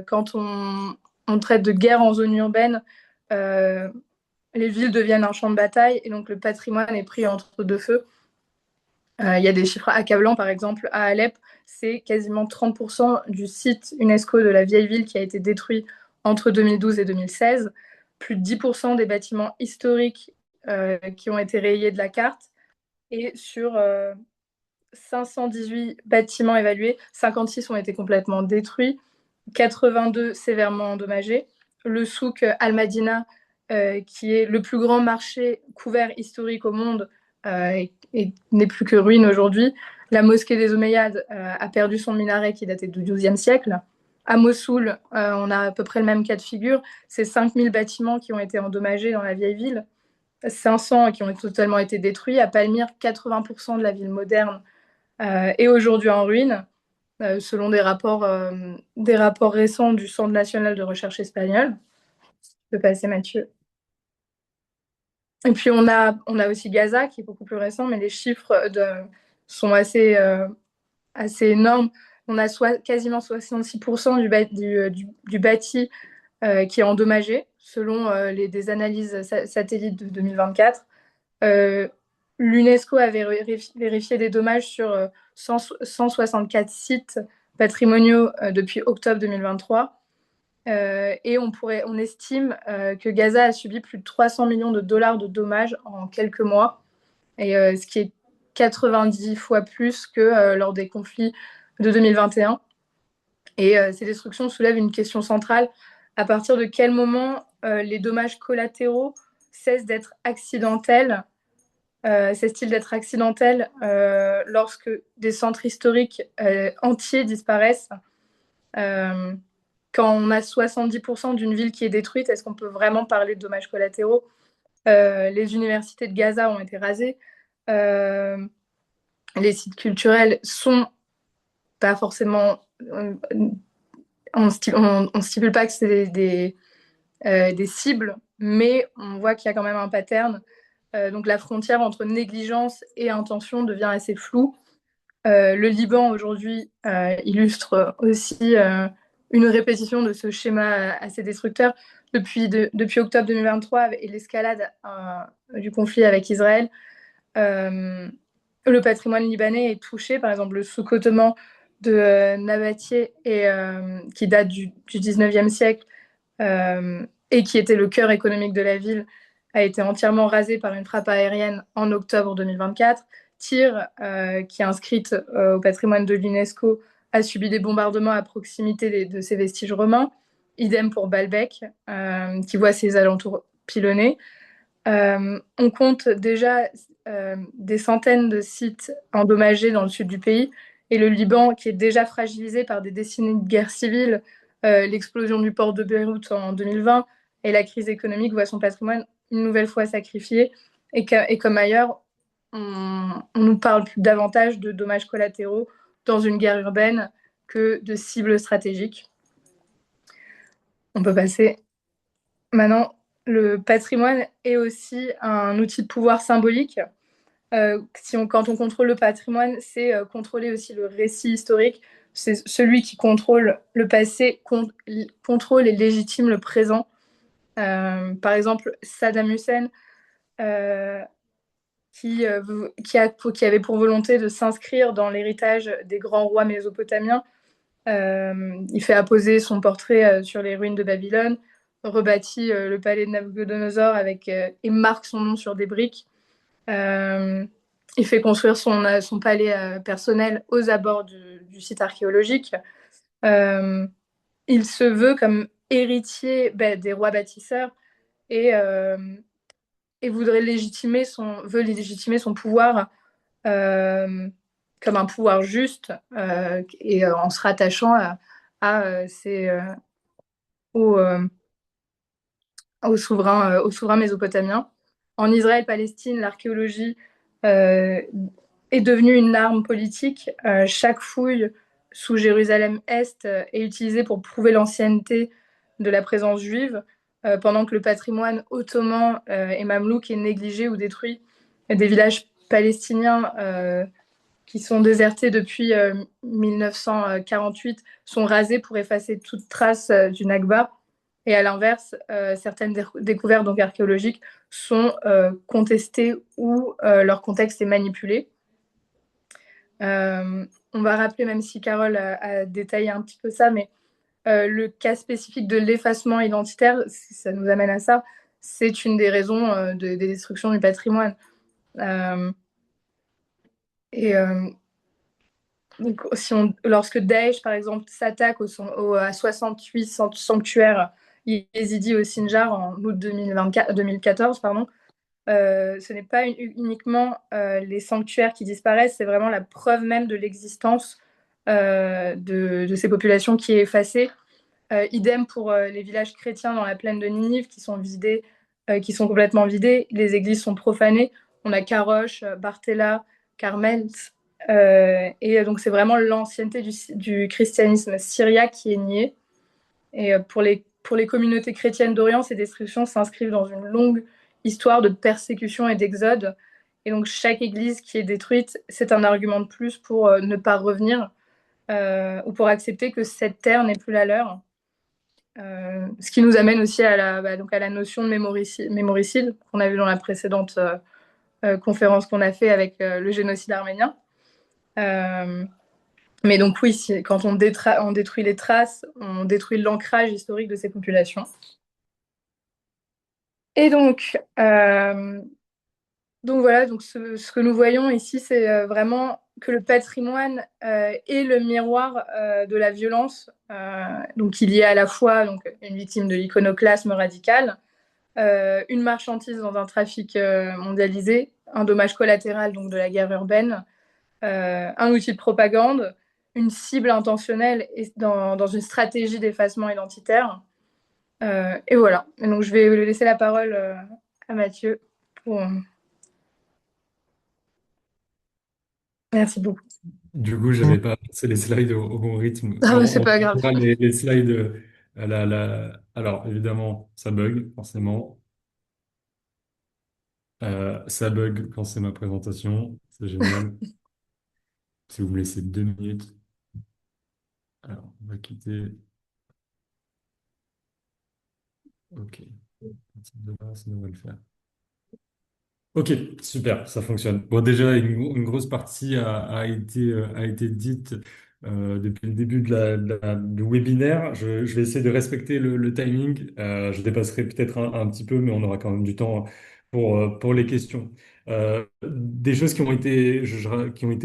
Quand on traite de guerre en zone urbaine, euh, les villes deviennent un champ de bataille et donc le patrimoine est pris entre deux feux. Il y a des chiffres accablants, par exemple, à Alep, c'est quasiment 30% du site UNESCO de la vieille ville qui a été détruit entre 2012 et 2016, plus de 10% des bâtiments historiques qui ont été rayés de la carte, et sur 518 bâtiments évalués, 56 ont été complètement détruits, 82 sévèrement endommagés. Le souk Al-Madina, qui est le plus grand marché couvert historique au monde, n'est plus que ruine aujourd'hui. La mosquée des Omeyyades a perdu son minaret qui datait du XIIe siècle. À Mossoul, on a à peu près le même cas de figure. C'est 5000 bâtiments qui ont été endommagés dans la vieille ville, 500 qui ont totalement été détruits. À Palmyre, 80% de la ville moderne est aujourd'hui en ruine, selon des rapports récents du Centre national de recherche espagnol. Je peux passer, Mathieu. Et puis on a aussi Gaza qui est beaucoup plus récent, mais les chiffres sont assez énormes. On a quasiment 66% du bâti qui est endommagé, selon des analyses satellites de 2024. L'UNESCO avait vérifié des dommages sur 164 sites patrimoniaux depuis octobre 2023. Et on estime que Gaza a subi plus de 300 millions de dollars de dommages en quelques mois, et ce qui est 90 fois plus que lors des conflits de 2021. Et ces destructions soulèvent une question centrale. À partir de quel moment les dommages collatéraux cessent d'être accidentels cessent-ils d'être accidentels lorsque des centres historiques entiers disparaissent quand on a 70% d'une ville qui est détruite, est-ce qu'on peut vraiment parler de dommages collatéraux Les universités de Gaza ont été rasées. Les sites culturels sont pas forcément... on stipule pas que c'est des cibles, mais on voit qu'il y a quand même un pattern. Donc la frontière entre négligence et intention devient assez floue. Le Liban aujourd'hui illustre aussi une répétition de ce schéma assez destructeur. Depuis octobre 2023 et l'escalade du conflit avec Israël, le patrimoine libanais est touché. Par exemple, le sous-cotement de Nabatieh, qui date du 19e siècle et qui était le cœur économique de la ville, a été entièrement rasé par une frappe aérienne en octobre 2024. Tyr, qui est inscrite au patrimoine de l'UNESCO, a subi des bombardements à proximité de ses vestiges romains. Idem pour Baalbek, qui voit ses alentours pilonnés. On compte déjà des centaines de sites endommagés dans le sud du pays, et le Liban, qui est déjà fragilisé par des décennies de guerre civile, l'explosion du port de Beyrouth en 2020 et la crise économique, voit son patrimoine une nouvelle fois sacrifié. Et comme ailleurs, on nous parle davantage de dommages collatéraux dans une guerre urbaine que de cibles stratégiques. On peut passer maintenant. Le patrimoine est aussi un outil de pouvoir symbolique. Quand on contrôle le patrimoine, c'est contrôler aussi le récit historique. C'est celui qui contrôle le passé, contrôle et légitime le présent. Par exemple, Saddam Hussein, qui avait pour volonté de s'inscrire dans l'héritage des grands rois mésopotamiens. Il fait apposer son portrait sur les ruines de Babylone, rebâtit le palais de Nabucodonosor et marque son nom sur des briques. Il fait construire son palais personnel aux abords du site archéologique. Il se veut comme héritier des rois bâtisseurs et veut légitimer son pouvoir comme un pouvoir juste et en se rattachant aux souverains mésopotamiens. En Israël-Palestine, l'archéologie est devenue une arme politique. Chaque fouille sous Jérusalem-Est est utilisée pour prouver l'ancienneté de la présence juive, pendant que le patrimoine ottoman et mamelouk est négligé ou détruit. Des villages palestiniens qui sont désertés depuis 1948 sont rasés pour effacer toute trace du Nakba. Et à l'inverse, certaines découvertes donc archéologiques sont contestées ou leur contexte est manipulé. On va rappeler, même si Carole a détaillé un petit peu ça, mais le cas spécifique de l'effacement identitaire, si ça nous amène à ça, c'est une des raisons des destructions du patrimoine. Donc, lorsque Daesh, par exemple, s'attaque à 68 sanctuaires yézidis au Sinjar en août 2014, ce n'est pas uniquement les sanctuaires qui disparaissent, c'est vraiment la preuve même de l'existence de ces populations qui est effacée. Idem pour les villages chrétiens dans la plaine de Ninive qui sont complètement vidés. Les églises sont profanées. On a Karosh, Bartella, Carmel. Et donc c'est vraiment l'ancienneté du christianisme syriaque qui est niée. Et pour les communautés chrétiennes d'Orient, ces destructions s'inscrivent dans une longue histoire de persécution et d'exode. Et donc chaque église qui est détruite, c'est un argument de plus pour ne pas revenir ou pour accepter que cette terre n'est plus la leur. Ce qui nous amène aussi à donc à la notion de mémoricide qu'on a vu dans la précédente conférence qu'on a fait avec le génocide arménien. Mais donc oui, quand on détruit les traces, on détruit l'ancrage historique de ces populations. Et donc voilà, donc ce que nous voyons ici, c'est vraiment que le patrimoine est le miroir de la violence. Donc il y a à la fois donc, une victime de l'iconoclasme radical, une marchandise dans un trafic mondialisé, un dommage collatéral donc de la guerre urbaine, un outil de propagande, une cible intentionnelle et dans une stratégie d'effacement identitaire. Et voilà. Et donc je vais laisser la parole à Mathieu pour... Merci beaucoup. Du coup, j'avais pas passé les slides au bon rythme. Ah, bah, c'est pas grave. Voit les slides, alors évidemment, ça bug, forcément. Ça bug quand c'est ma présentation. C'est génial. Si vous me laissez 2 minutes. Alors, on va quitter. OK. Ça devrait le faire. Ok, super, ça fonctionne. Bon, déjà, une grosse partie a été dite depuis le début du webinaire. Je vais essayer de respecter le timing. Je dépasserai peut-être un petit peu, mais on aura quand même du temps pour les questions. Des choses qui ont été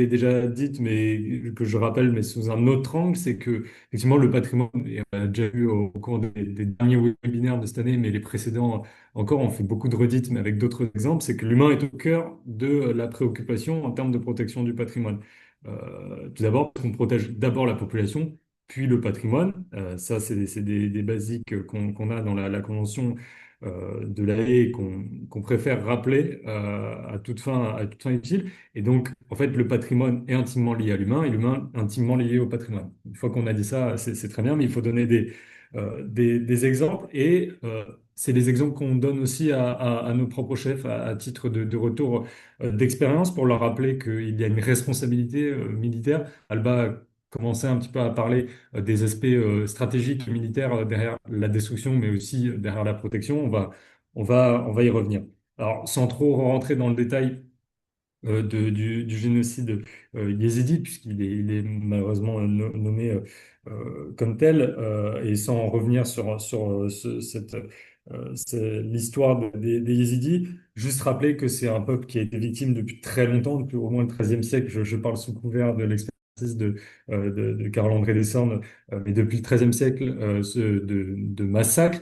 déjà dites, mais que je rappelle, mais sous un autre angle, c'est que effectivement le patrimoine, et on a déjà vu au cours des derniers webinaires de cette année, mais les précédents encore, on fait beaucoup de redites, mais avec d'autres exemples, c'est que l'humain est au cœur de la préoccupation en termes de protection du patrimoine. Tout d'abord, parce qu'on protège d'abord la population, puis le patrimoine. Ça, c'est des basiques qu'on a dans la Convention de la Haye et qu'on préfère rappeler à toute fin utile. Et donc, en fait, le patrimoine est intimement lié à l'humain et l'humain intimement lié au patrimoine. Une fois qu'on a dit ça, c'est très bien, mais il faut donner des exemples et c'est les exemples qu'on donne aussi à nos propres chefs à titre de retour d'expérience pour leur rappeler qu'il y a une responsabilité militaire. Alba a commencé un petit peu à parler des aspects stratégiques et militaires derrière la destruction, mais aussi derrière la protection. On va y revenir. Alors, sans trop rentrer dans le détail du génocide yézidi, il est malheureusement nommé comme tel, et sans revenir sur l'histoire des Yézidis, juste rappeler que c'est un peuple qui a été victime depuis très longtemps, depuis au moins le XIIIe siècle. Je parle sous couvert de l'expertise de Carl-André Dessornes, mais depuis le XIIIe siècle, de massacres.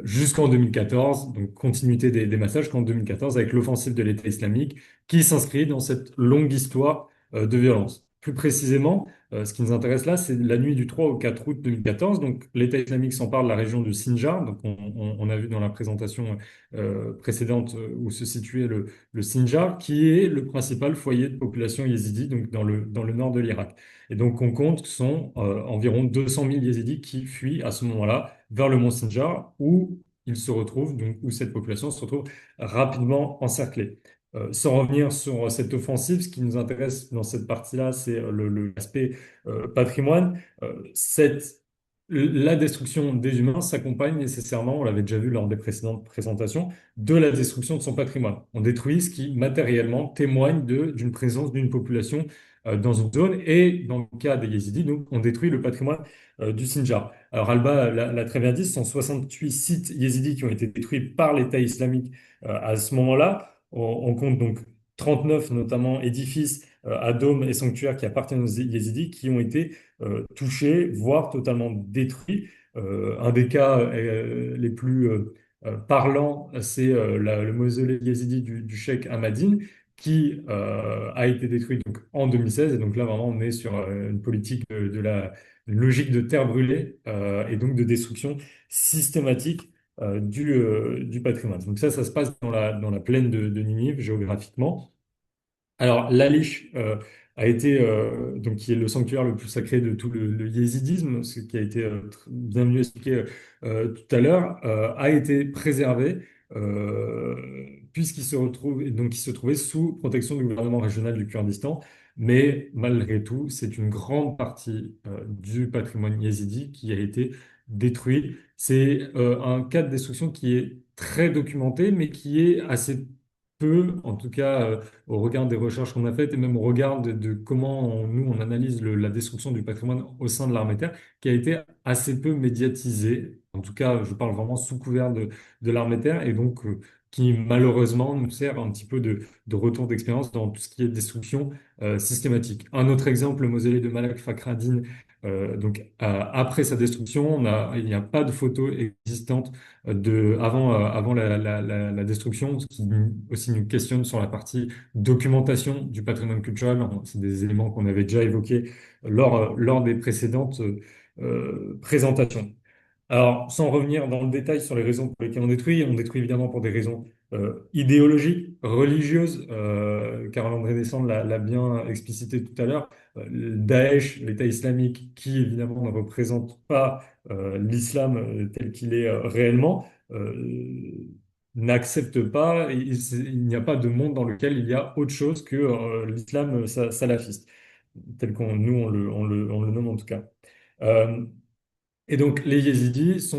Jusqu'en 2014, donc continuité des massacres jusqu'en 2014 avec l'offensive de l'État islamique qui s'inscrit dans cette longue histoire de violence. Plus précisément, ce qui nous intéresse là, c'est la nuit du 3 au 4 août 2014. Donc, l'État islamique s'empare de la région de Sinjar. Donc, on a vu dans la présentation précédente où se situait le Sinjar, qui est le principal foyer de population yézidi, donc dans le nord de l'Irak. Et donc, on compte que ce sont environ 200 000 yézidis qui fuient à ce moment-là vers le mont Sinjar, où ils se retrouvent, donc où cette population se retrouve rapidement encerclée. Sans revenir sur cette offensive, ce qui nous intéresse dans cette partie-là, c'est l'aspect patrimoine. La destruction des humains s'accompagne nécessairement, on l'avait déjà vu lors des précédentes présentations, de la destruction de son patrimoine. On détruit ce qui matériellement témoigne d'une présence d'une population dans une zone, et dans le cas des Yézidis, donc, on détruit le patrimoine du Sinjar. Alors Alba l'a très bien dit, ce sont 68 sites yézidis qui ont été détruits par l'État islamique à ce moment-là. On compte donc 39 notamment édifices à dômes et sanctuaires qui appartiennent aux Yézidis qui ont été touchés, voire totalement détruits. Un des cas les plus parlants, c'est le mausolée yézidi du cheikh Ahmadine qui a été détruit donc, en 2016. Et donc là, vraiment, on est sur une politique une logique de terre brûlée et donc de destruction systématique du patrimoine. Donc ça se passe dans la plaine de Ninive géographiquement. Alors, Lalish a été, donc, qui est le sanctuaire le plus sacré de tout le yézidisme, ce qui a été bien mieux expliqué tout à l'heure, a été préservé puisqu'il se retrouve, et donc il se trouvait sous protection du gouvernement régional du Kurdistan. Mais malgré tout, c'est une grande partie du patrimoine yézidi qui a été détruit. C'est un cas de destruction qui est très documenté, mais qui est assez peu, en tout cas au regard des recherches qu'on a faites et même au regard de comment nous on analyse la destruction du patrimoine au sein de l'armée de terre, qui a été assez peu médiatisé. En tout cas, je parle vraiment sous couvert de l'armée de terre et donc qui malheureusement nous sert un petit peu de retour d'expérience dans tout ce qui est destruction systématique. Un autre exemple, le mausolée de Malak Fakhreddin. Donc après sa destruction, il n'y a pas de photos existantes avant la destruction, ce qui aussi nous questionne sur la partie documentation du patrimoine culturel. C'est des éléments qu'on avait déjà évoqués lors des précédentes présentations. Alors, sans revenir dans le détail sur les raisons pour lesquelles on détruit évidemment pour des raisons idéologiques, religieuses. Carl-André Descendre l'a bien explicité tout à l'heure. Daesh, l'État islamique, qui évidemment ne représente pas l'islam tel qu'il est réellement, n'accepte pas, il n'y a pas de monde dans lequel il y a autre chose que l'islam salafiste, tel qu'on nous on le nomme en tout cas. Euh, et donc, les Yézidis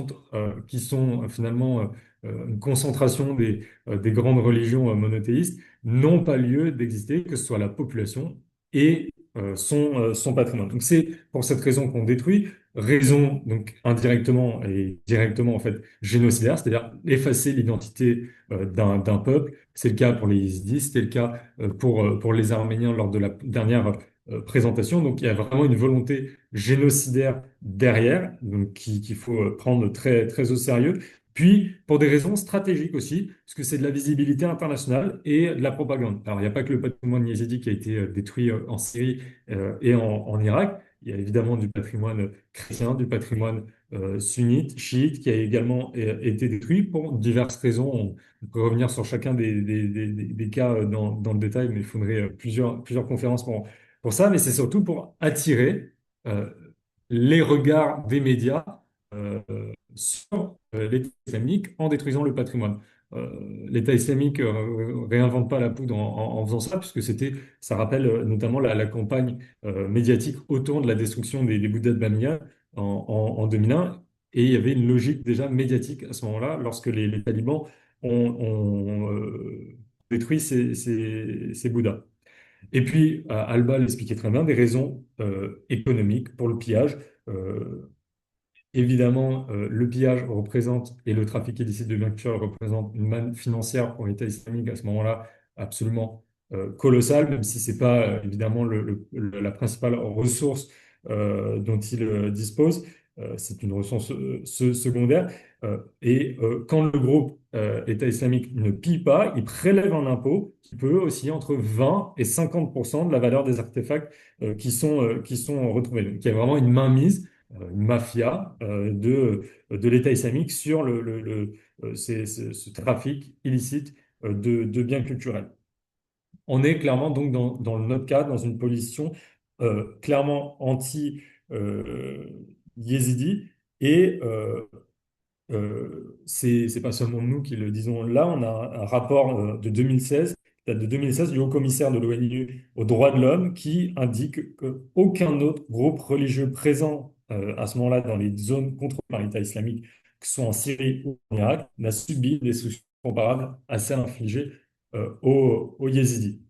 qui sont finalement une concentration des grandes religions monothéistes, n'ont pas lieu d'exister, que ce soit la population et son patrimoine. Donc, c'est pour cette raison qu'on détruit, raison donc indirectement et directement en fait génocidaire, c'est-à-dire effacer l'identité d'un peuple. C'est le cas pour les Yézidis, c'était le cas pour les Arméniens lors de la dernière présentation. Donc, il y a vraiment une volonté génocidaire derrière, donc qu'il faut prendre très, très au sérieux. Puis, pour des raisons stratégiques aussi, parce que c'est de la visibilité internationale et de la propagande. Alors, il n'y a pas que le patrimoine yézidi qui a été détruit en Syrie et en Irak. Il y a évidemment du patrimoine chrétien, du patrimoine sunnite, chiite, qui a également été détruit pour diverses raisons. On peut revenir sur chacun des cas dans le détail, mais il faudrait plusieurs conférences pour ça. Mais c'est surtout pour attirer euh, les regards des médias euh, sur l'État islamique en détruisant le patrimoine. L'État islamique réinvente pas la poudre en faisant ça, puisque ça rappelle notamment la campagne médiatique autour de la destruction des Bouddhas de Bamiyan en 2001. Et il y avait une logique déjà médiatique à ce moment-là, lorsque les talibans ont détruit ces Bouddhas. Et puis, Alba l'expliquait très bien, des raisons économiques pour le pillage. Euh, Évidemment, le pillage représente, et le trafic illicite de biens culturels représente une manne financière pour l'État islamique à ce moment-là absolument colossale, même si c'est pas évidemment la principale ressource dont il dispose. C'est une ressource secondaire. Quand le groupe État islamique ne pille pas, il prélève un impôt qui peut osciller entre 20 et 50% de la valeur des artefacts qui sont retrouvés. Donc, il y a vraiment une mainmise une mafia de l'État islamique sur ce trafic illicite de biens culturels. On est clairement donc dans notre cas, dans une position clairement anti-yézidi et c'est pas seulement nous qui le disons là, on a un rapport de 2016, qui date de 2016 du haut-commissaire de l'ONU aux droits de l'homme qui indique qu'aucun autre groupe religieux présent à ce moment-là dans les zones contrôlées par l'État islamique, que ce soit en Syrie ou en Irak, n'a subi des souffrances comparables à celles infligées aux yézidis.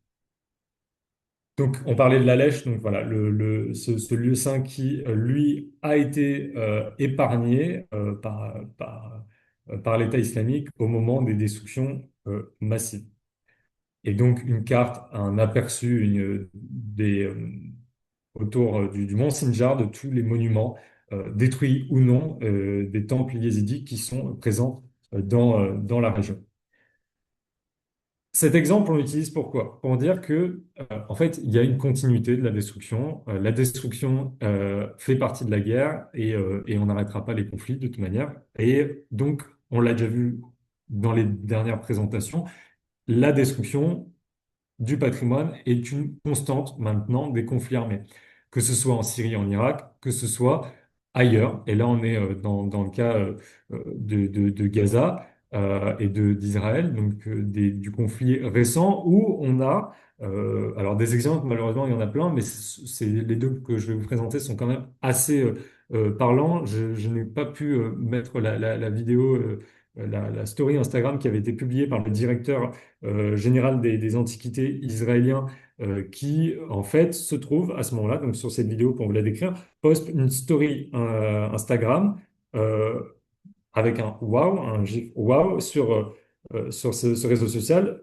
Donc, on parlait de la Lèche, donc voilà, ce lieu saint qui, lui, a été épargné par l'État islamique au moment des destructions massives. Et donc, une carte, un aperçu autour du mont Sinjar de tous les monuments, détruits ou non, des temples yézidis qui sont présents dans la région. Cet exemple, on l'utilise pourquoi? Pour dire que, en fait, il y a une continuité de la destruction. La destruction fait partie de la guerre et on n'arrêtera pas les conflits de toute manière. Et donc, on l'a déjà vu dans les dernières présentations, la destruction du patrimoine est une constante maintenant des conflits armés, que ce soit en Syrie, en Irak, que ce soit ailleurs. Et là, on est dans le cas de Gaza. et d'Israël, donc du conflit récent, où on a, alors des exemples, malheureusement, il y en a plein, mais c'est les deux que je vais vous présenter sont quand même assez parlants. Je n'ai pas pu mettre la vidéo, la story Instagram qui avait été publiée par le directeur général des Antiquités israélien, qui en fait se trouve à ce moment-là, donc sur cette vidéo pour vous la décrire, poste une story Instagram. Avec un wow, un gif wow sur ce réseau social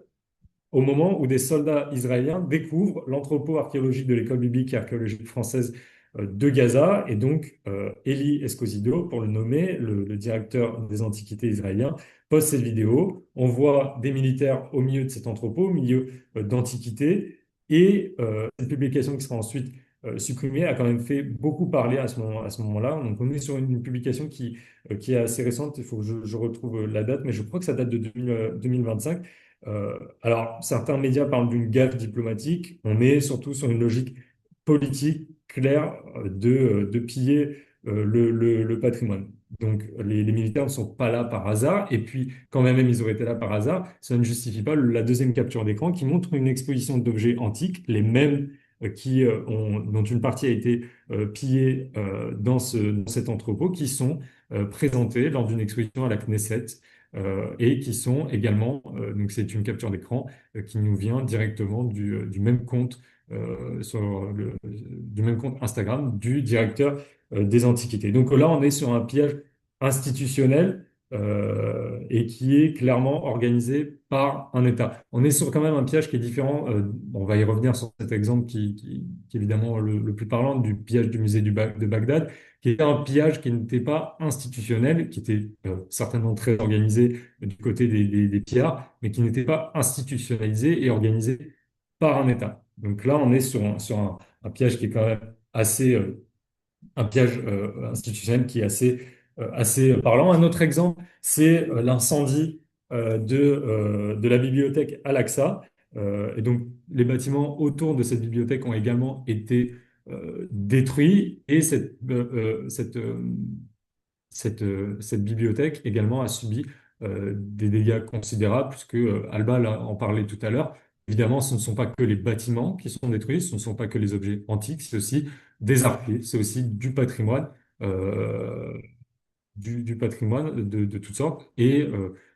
au moment où des soldats israéliens découvrent l'entrepôt archéologique de l'école biblique et archéologique française de Gaza. Et donc, Eli Esposito, pour le nommer, le directeur des antiquités israélien, poste cette vidéo. On voit des militaires au milieu de cet entrepôt, au milieu d'antiquités. Et cette publication qui sera ensuite supprimée a quand même fait beaucoup parler à ce moment-là. Donc, on est sur une publication qui est assez récente. Il faut que je retrouve la date, mais je crois que ça date de 2025. Alors, certains médias parlent d'une gaffe diplomatique. On est surtout sur une logique politique claire de piller le patrimoine. Donc, les militaires ne sont pas là par hasard. Et puis, quand même ils auraient été là par hasard, ça ne justifie pas la deuxième capture d'écran qui montre une exposition d'objets antiques, les mêmes dont une partie a été pillée dans cet entrepôt, qui sont présentés lors d'une exposition à la Knesset et qui sont également, donc c'est une capture d'écran qui nous vient directement du même compte du même compte Instagram du directeur des Antiquités. Donc là, on est sur un pillage institutionnel et qui est clairement organisé par un État. On est sur quand même un piège qui est différent. On va y revenir sur cet exemple qui est évidemment le plus parlant du pillage du musée de Bagdad, qui était un pillage qui n'était pas institutionnel, qui était certainement très organisé du côté des pillards, mais qui n'était pas institutionnalisé et organisé par un État. Donc là, on est sur un piège qui est quand même assez, un piège institutionnel qui est assez parlant. Un autre exemple, c'est l'incendie de la bibliothèque Al-Aqsa. Et donc, les bâtiments autour de cette bibliothèque ont également été détruits et cette bibliothèque également a subi des dégâts considérables, puisque Alba en parlait tout à l'heure. Évidemment, ce ne sont pas que les bâtiments qui sont détruits, ce ne sont pas que les objets antiques, c'est aussi des archives, c'est aussi euh, du patrimoine de toutes sortes, et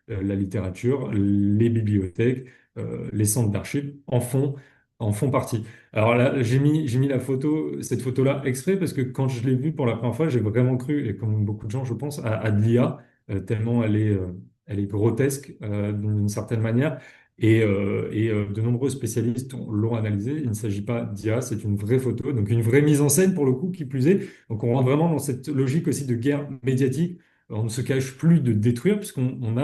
la littérature, les bibliothèques, les centres d'archives en font partie. Alors là, j'ai mis cette photo-là exprès parce que quand je l'ai vue pour la première fois, j'ai vraiment cru, et comme beaucoup de gens, je pense, à de l'IA, tellement elle est grotesque d'une certaine manière. Et de nombreux spécialistes l'ont analysé. Il ne s'agit pas d'IA, c'est une vraie photo, donc une vraie mise en scène pour le coup, qui plus est. Donc on rentre vraiment dans cette logique aussi de guerre médiatique. On ne se cache plus de détruire, puisqu'on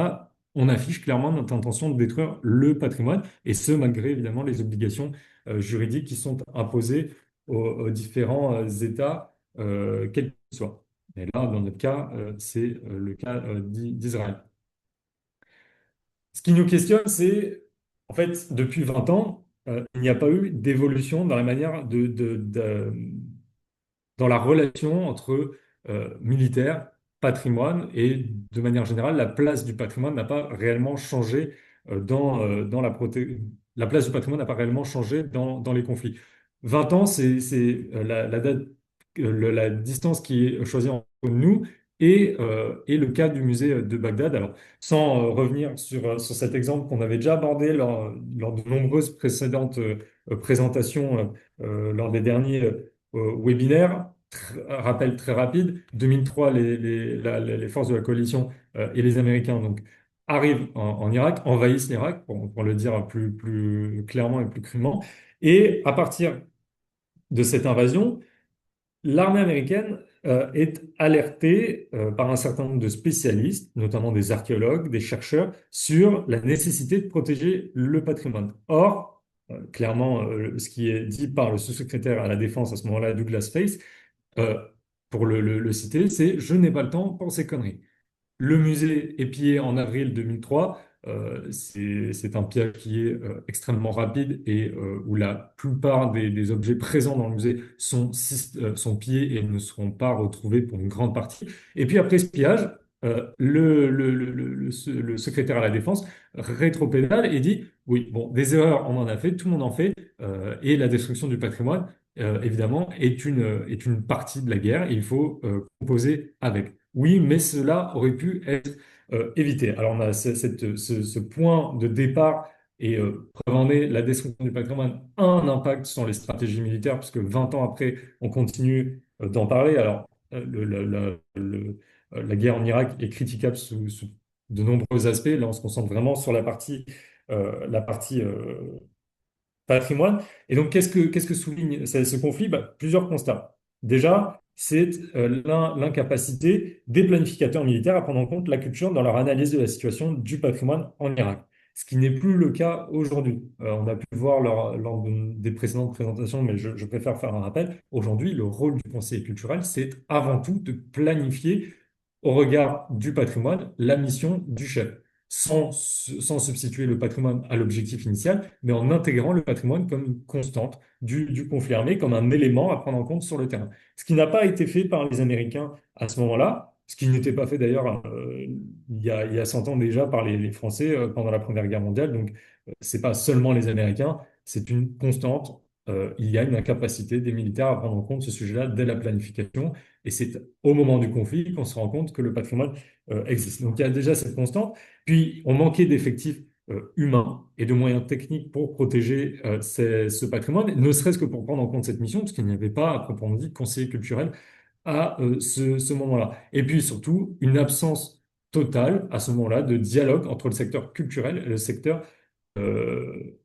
affiche clairement notre intention de détruire le patrimoine, et ce, malgré évidemment les obligations juridiques qui sont imposées aux différents États, quels qu'ils soient. Et là, dans notre cas, c'est le cas d'Israël. Ce qui nous questionne, c'est, en fait, depuis 20 ans, il n'y a pas eu d'évolution dans la manière dans la relation entre militaire, patrimoine, et de manière générale, la place du patrimoine n'a pas réellement changé dans la place du patrimoine n'a pas réellement changé dans les conflits. 20 ans, c'est la date, la distance qui est choisie entre nous et le cas du musée de Bagdad. Alors, sans revenir sur cet exemple qu'on avait déjà abordé lors de nombreuses précédentes présentations lors des derniers webinaire, rappel très rapide, 2003, les forces de la coalition et les Américains donc, arrivent en Irak, envahissent l'Irak, pour le dire plus clairement et plus crûment. Et à partir de cette invasion, l'armée américaine est alertée par un certain nombre de spécialistes, notamment des archéologues, des chercheurs, sur la nécessité de protéger le patrimoine. Or, clairement, ce qui est dit par le sous-secrétaire à la Défense à ce moment-là, Douglas Face, euh, pour le citer, c'est: je n'ai pas le temps pour ces conneries. Le musée est pillé en avril 2003. C'est un pillage qui est extrêmement rapide et où la plupart des objets présents dans le musée sont pillés et ne seront pas retrouvés pour une grande partie. Et puis après ce pillage, le secrétaire à la Défense rétropédale et dit, oui, bon, des erreurs, on en a fait, tout le monde en fait, et la destruction du patrimoine, évidemment, est une partie de la guerre, et il faut composer avec. Oui, mais cela aurait pu être évité. Alors on a ce point de départ, et preuve en est, la destruction du patrimoine a un impact sur les stratégies militaires, puisque 20 ans après, on continue d'en parler. Alors, la guerre en Irak est critiquable sous de nombreux aspects. Là, on se concentre vraiment sur la partie patrimoine. Et donc, qu'est-ce que souligne ce conflit? Bah, plusieurs constats. Déjà, c'est l'incapacité des planificateurs militaires à prendre en compte la culture dans leur analyse de la situation du patrimoine en Irak. Ce qui n'est plus le cas aujourd'hui. On a pu le voir lors des précédentes présentations, mais je préfère faire un rappel. Aujourd'hui, le rôle du conseiller culturel, c'est avant tout de planifier au regard du patrimoine la mission du chef sans substituer le patrimoine à l'objectif initial, mais en intégrant le patrimoine comme une constante du conflit armé, comme un élément à prendre en compte sur le terrain. Ce qui n'a pas été fait par les Américains à ce moment-là, ce qui n'était pas fait d'ailleurs il y a 100 ans déjà par les Français pendant la Première Guerre mondiale. Donc, c'est pas seulement les Américains, c'est une constante. Il y a une incapacité des militaires à prendre en compte ce sujet-là dès la planification. Et c'est au moment du conflit qu'on se rend compte que le patrimoine existe. Donc il y a déjà cette constante. Puis, on manquait d'effectifs humains et de moyens techniques pour protéger ce patrimoine, ne serait-ce que pour prendre en compte cette mission, parce qu'il n'y avait pas, à proprement dit, de conseiller culturel à ce moment-là. Et puis surtout, une absence totale à ce moment-là de dialogue entre le secteur culturel et le secteur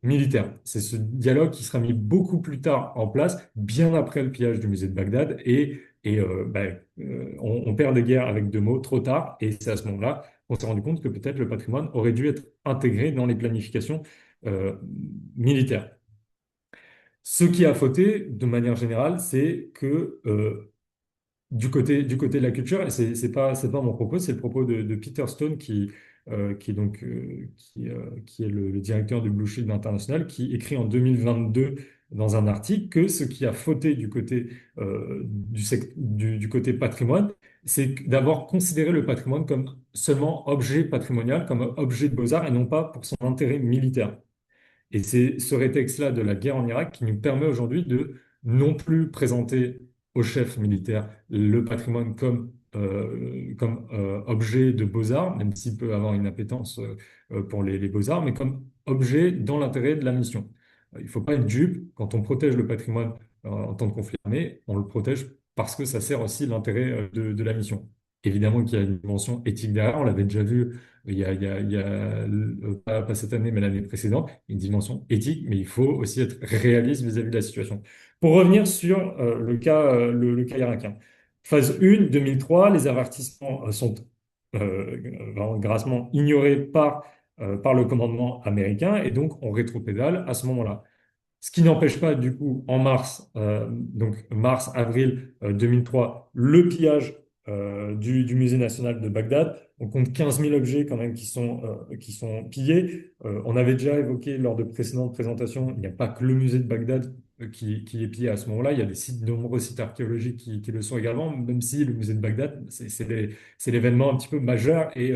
militaire. C'est ce dialogue qui sera mis beaucoup plus tard en place, bien après le pillage du musée de Bagdad, on perd des guerres avec deux mots trop tard, et c'est à ce moment-là qu'on s'est rendu compte que peut-être le patrimoine aurait dû être intégré dans les planifications euh, militaires. Ce qui a fauté, de manière générale, c'est que du côté de la culture, et c'est pas mon propos, c'est le propos de Peter Stone qui est donc qui est le directeur du Blue Shield International, qui écrit en 2022 dans un article que ce qui a fauté du côté du côté patrimoine, c'est d'avoir considéré le patrimoine comme seulement objet patrimonial, comme objet de beaux-arts et non pas pour son intérêt militaire. Et c'est ce rétexte-là de la guerre en Irak qui nous permet aujourd'hui de non plus présenter au chef militaire le patrimoine comme objet de beaux-arts, même s'il peut avoir une appétence pour les beaux-arts, mais comme objet dans l'intérêt de la mission. Il ne faut pas être dupe. Quand on protège le patrimoine en temps de conflit armé, on le protège parce que ça sert aussi l'intérêt de la mission. Évidemment qu'il y a une dimension éthique derrière, on l'avait déjà vu pas cette année, mais l'année précédente, une dimension éthique, mais il faut aussi être réaliste vis-à-vis de la situation. Pour revenir sur le cas irakien. Phase 1, 2003, les avertissements sont grassement ignorés par le commandement américain, et donc on rétropédale à ce moment-là. Ce qui n'empêche pas, du coup, en mars, donc mars-avril 2003, le pillage du musée national de Bagdad. On compte 15 000 objets quand même qui sont pillés. On avait déjà évoqué lors de précédentes présentations, il n'y a pas que le musée de Bagdad qui est pillé à ce moment-là. Il y a de nombreux sites archéologiques qui le sont également, même si le musée de Bagdad, c'est l'événement un petit peu majeur et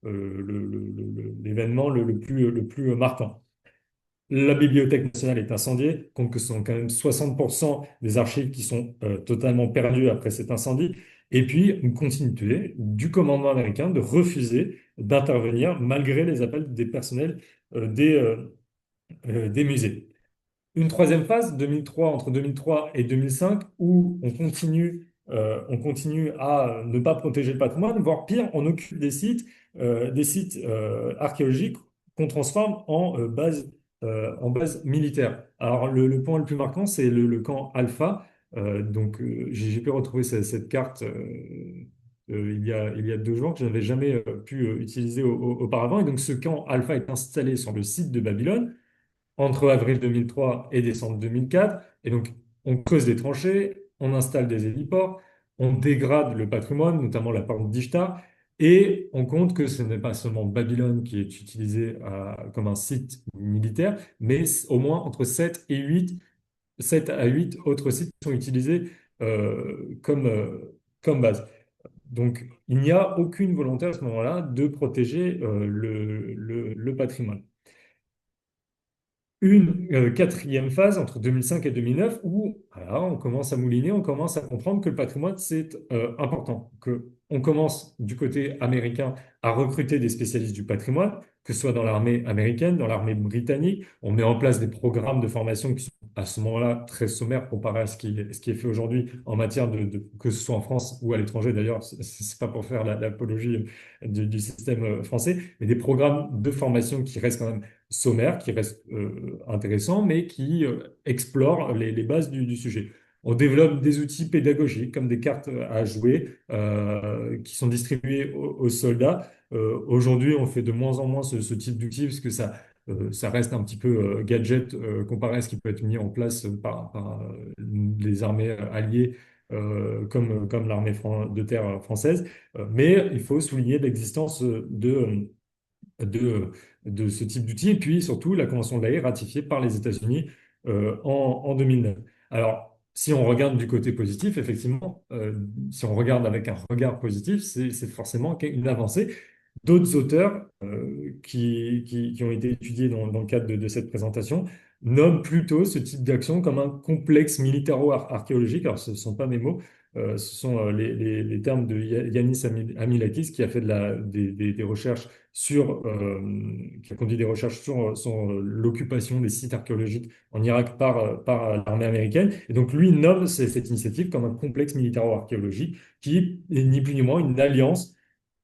l'événement le plus marquant. La Bibliothèque nationale est incendiée, compte que ce sont quand même 60% des archives qui sont totalement perdues après cet incendie. Et puis, une continuité du commandement américain de refuser d'intervenir malgré les appels des personnels des musées. Une troisième phase, 2003, entre 2003 et 2005, où on continue à ne pas protéger le patrimoine, voire pire, on occupe des sites archéologiques qu'on transforme en base militaire. Alors, le point le plus marquant, c'est le camp Alpha. J'ai pu retrouver cette carte il y a 2 jours que je n'avais jamais pu utiliser auparavant. Et donc, ce camp Alpha est installé sur le site de Babylone entre avril 2003 et décembre 2004. Et donc, on creuse des tranchées, on installe des héliports, on dégrade le patrimoine, notamment la porte d'Ishtar, et on compte que ce n'est pas seulement Babylone qui est utilisé comme un site militaire, mais au moins entre 7 à 8 autres sites qui sont utilisés comme base. Donc, il n'y a aucune volonté à ce moment-là de protéger le patrimoine. Une quatrième phase entre 2005 et 2009 où voilà, on commence à mouliner, on commence à comprendre que le patrimoine, c'est important, que on commence du côté américain à recruter des spécialistes du patrimoine, que ce soit dans l'armée américaine, dans l'armée britannique. On met en place des programmes de formation qui sont à ce moment-là très sommaires comparé à ce qui est fait aujourd'hui en matière que ce soit en France ou à l'étranger d'ailleurs, c'est pas pour faire l'apologie du système français, mais des programmes de formation qui restent quand même sommaire, qui reste intéressant, mais qui explore les bases du sujet. On développe des outils pédagogiques comme des cartes à jouer qui sont distribuées aux soldats. Aujourd'hui, on fait de moins en moins ce type d'outils parce que ça reste un petit peu gadget comparé à ce qui peut être mis en place par les armées alliées comme l'armée de terre française. Mais il faut souligner l'existence de, de ce type d'outil. Et puis surtout, la Convention de l'Haye ratifiée par les États-Unis en 2009. Alors, si on regarde du côté positif, effectivement, si on regarde avec un regard positif, c'est forcément une avancée. D'autres auteurs qui ont été étudiés dans le cadre de cette présentation nomment plutôt ce type d'action comme un complexe militaro-archéologique. Alors, ce ne sont pas mes mots, ce sont les termes de Yanis Amilakis qui a fait des recherches qui a conduit des recherches sur l'occupation des sites archéologiques en Irak par l'armée américaine. Et donc, lui nomme cette initiative comme un complexe militaro-archéologique qui est ni plus ni moins une alliance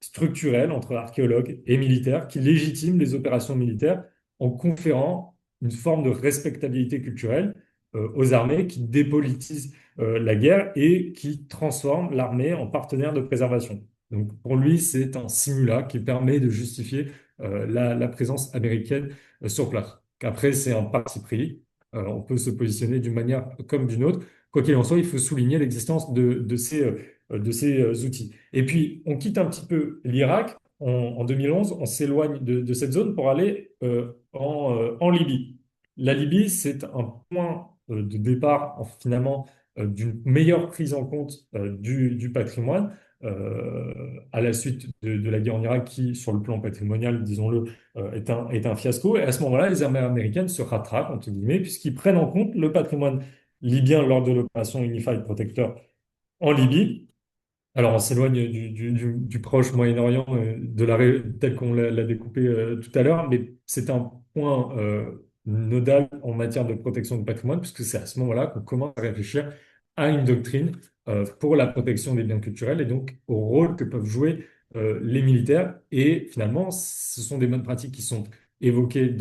structurelle entre archéologues et militaires qui légitime les opérations militaires en conférant une forme de respectabilité culturelle aux armées qui dépolitisent la guerre et qui transforme l'armée en partenaire de préservation. Donc pour lui, c'est un simulat qui permet de justifier la présence américaine sur place. Après, c'est un parti pris. On peut se positionner d'une manière comme d'une autre. Quoi qu'il en soit, il faut souligner l'existence de ces outils. Et puis, on quitte un petit peu l'Irak. En 2011, on s'éloigne de cette zone pour aller en Libye. La Libye, c'est un point de départ, finalement, d'une meilleure prise en compte du patrimoine à la suite de la guerre en Irak qui, sur le plan patrimonial, disons-le, est un fiasco. Et à ce moment-là, les armées américaines se rattrapent, entre guillemets, puisqu'ils prennent en compte le patrimoine libyen lors de l'opération Unified Protector en Libye. Alors, on s'éloigne du proche Moyen-Orient tel qu'on l'a découpé tout à l'heure, mais c'est un point nodal en matière de protection du patrimoine, puisque c'est à ce moment-là qu'on commence à réfléchir à une doctrine pour la protection des biens culturels et donc au rôle que peuvent jouer les militaires. Et finalement, ce sont des bonnes pratiques qui sont évoquées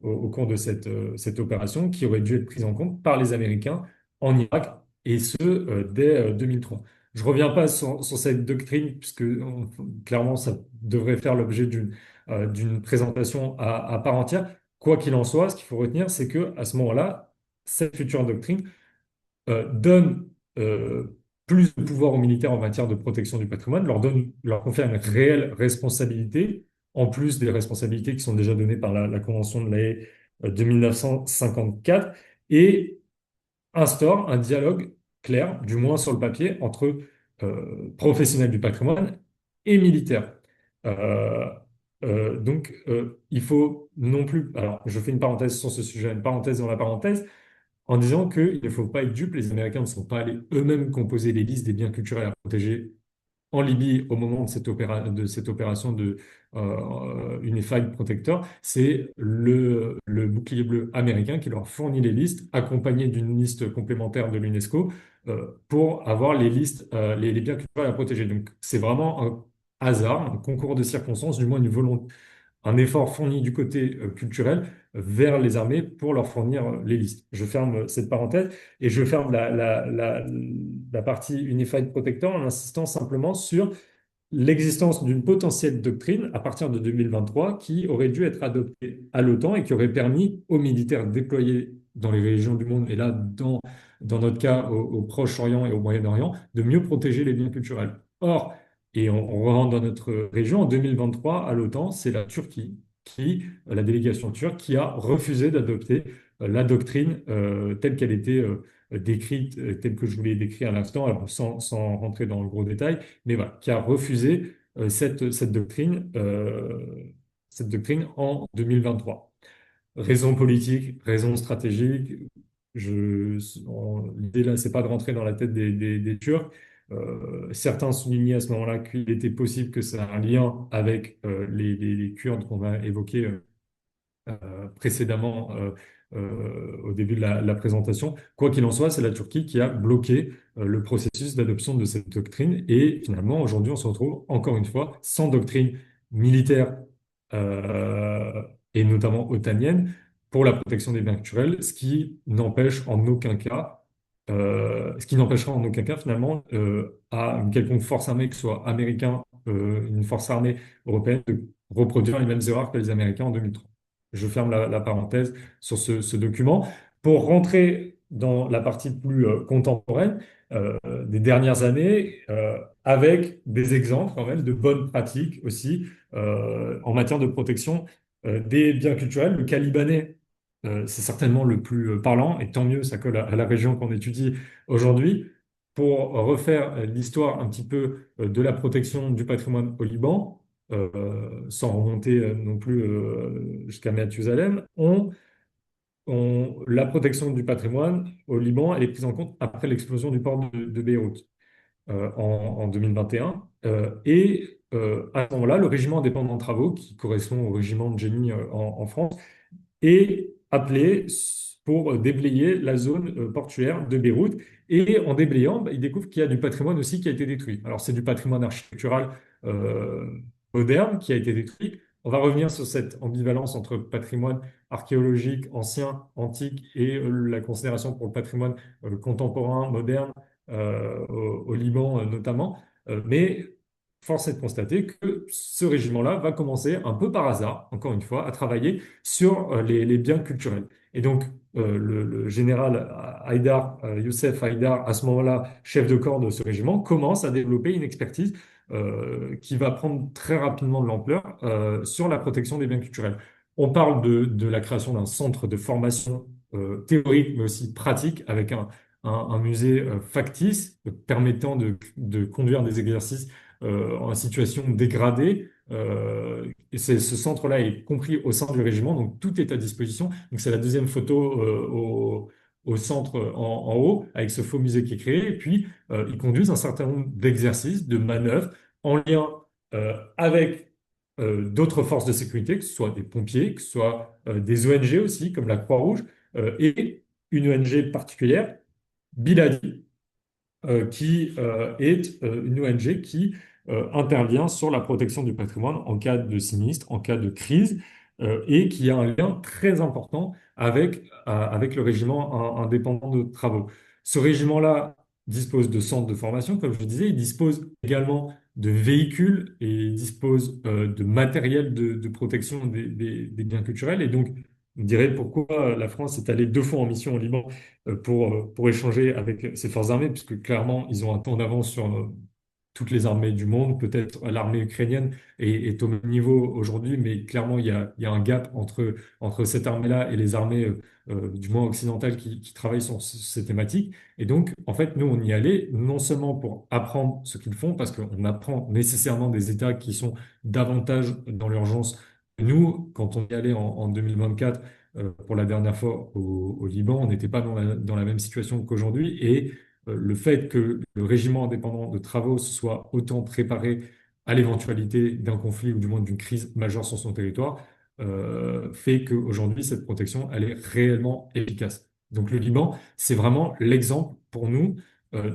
au cours de cette opération qui auraient dû être prises en compte par les Américains en Irak, et ce, dès 2003. Je ne reviens pas sur cette doctrine, puisque clairement, ça devrait faire l'objet d'une présentation à part entière. Quoi qu'il en soit, ce qu'il faut retenir, c'est que à ce moment-là, cette future doctrine donne plus de pouvoir aux militaires en matière de protection du patrimoine, leur confère une réelle responsabilité, en plus des responsabilités qui sont déjà données par la Convention de l'Haye de 1954, et instaure un dialogue clair, du moins sur le papier, entre professionnels du patrimoine et militaires. Euh, il faut non plus. Alors, je fais une parenthèse sur ce sujet, une parenthèse dans la parenthèse, en disant qu'il ne faut pas être dupe. Les Américains ne sont pas allés eux-mêmes composer les listes des biens culturels à protéger en Libye au moment de cette opération de Unified Protector. C'est le bouclier bleu américain qui leur fournit les listes, accompagné d'une liste complémentaire de l'UNESCO, pour avoir les listes, les biens culturels à protéger. Donc c'est vraiment un hasard, un concours de circonstances, du moins une volonté, un effort fourni du côté culturel vers les armées pour leur fournir les listes. Je ferme cette parenthèse et je ferme la partie Unified Protector en insistant simplement sur l'existence d'une potentielle doctrine à partir de 2023 qui aurait dû être adoptée à l'OTAN et qui aurait permis aux militaires déployés dans les régions du monde, et là, dans notre cas, au Proche-Orient et au Moyen-Orient, de mieux protéger les biens culturels. Or, et on rentre dans notre région, en 2023, à l'OTAN, c'est la Turquie la délégation turque, qui a refusé d'adopter la doctrine telle qu'elle était décrite, telle que je vous l'ai décrit à l'instant, alors sans rentrer dans le gros détail, mais voilà, qui a refusé cette doctrine en 2023. Raison politique, raison stratégique. L'idée là, c'est pas de rentrer dans la tête des Turcs. Certains soulignaient à ce moment-là qu'il était possible que ça ait un lien avec les Kurdes qu'on va évoquer précédemment au début de la présentation. Quoi qu'il en soit, c'est la Turquie qui a bloqué le processus d'adoption de cette doctrine. Et finalement, aujourd'hui, on se retrouve encore une fois sans doctrine militaire euh, et notamment otanienne pour la protection des biens culturels, ce qui n'empêchera en aucun cas finalement à une quelconque force armée, que ce soit américain, une force armée européenne, de reproduire les mêmes erreurs que les Américains en 2003. Je ferme la parenthèse sur ce document. Pour rentrer dans la partie plus contemporaine des dernières années, avec des exemples quand même de bonnes pratiques aussi en matière de protection des biens culturels. Le cas libanais, c'est certainement le plus parlant, et tant mieux, ça colle à la région qu'on étudie aujourd'hui. Pour refaire l'histoire un petit peu de la protection du patrimoine au Liban, sans remonter non plus jusqu'à Mathusalem, la protection du patrimoine au Liban, elle est prise en compte après l'explosion du port de Beyrouth en 2021. À ce moment-là, le régiment indépendant de travaux, qui correspond au régiment de génie en France, est appelé pour déblayer la zone portuaire de Beyrouth. Et en déblayant, il découvre qu'il y a du patrimoine aussi qui a été détruit. Alors, c'est du patrimoine architectural euh, moderne qui a été détruit. On va revenir sur cette ambivalence entre patrimoine archéologique, ancien, antique, et la considération pour le patrimoine contemporain, moderne, au Liban notamment. Mais force est de constater que ce régiment-là va commencer un peu par hasard, encore une fois, à travailler sur les biens culturels. Et donc, le général Haïdar, Youssef Haïdar, à ce moment-là, chef de corps de ce régiment, commence à développer une expertise qui va prendre très rapidement de l'ampleur sur la protection des biens culturels. On parle de la création d'un centre de formation théorique, mais aussi pratique, avec un musée factice permettant de conduire des exercices en situation dégradée. Et ce centre-là est compris au sein du régiment, donc tout est à disposition. Donc c'est la deuxième photo au centre en haut, avec ce faux musée qui est créé. Et puis, ils conduisent un certain nombre d'exercices, de manœuvres, en lien avec d'autres forces de sécurité, que ce soit des pompiers, que ce soit des ONG aussi, comme la Croix-Rouge, et une ONG particulière, Biladi, qui est une ONG qui intervient sur la protection du patrimoine en cas de sinistre, en cas de crise, et qui a un lien très important avec le régiment indépendant de travaux. Ce régiment-là dispose de centres de formation, comme je le disais, il dispose également de véhicules et il dispose de matériel de protection des biens culturels. Et donc, on dirait pourquoi la France est allée 2 fois en mission au Liban pour échanger avec ces forces armées, puisque clairement, ils ont un temps d'avance sur toutes les armées du monde. Peut-être l'armée ukrainienne est au même niveau aujourd'hui, mais clairement, il y a un gap entre cette armée-là et les armées, du moins occidentales, qui travaillent sur ces thématiques. Et donc, en fait, nous, on y allait non seulement pour apprendre ce qu'ils font, parce qu'on apprend nécessairement des États qui sont davantage dans l'urgence. Nous, quand on y allait en 2024, pour la dernière fois au Liban, on n'était pas dans la même situation qu'aujourd'hui. Et le fait que le régiment indépendant de travaux se soit autant préparé à l'éventualité d'un conflit ou du moins d'une crise majeure sur son territoire fait qu'aujourd'hui, cette protection, elle est réellement efficace. Donc le Liban, c'est vraiment l'exemple pour nous euh,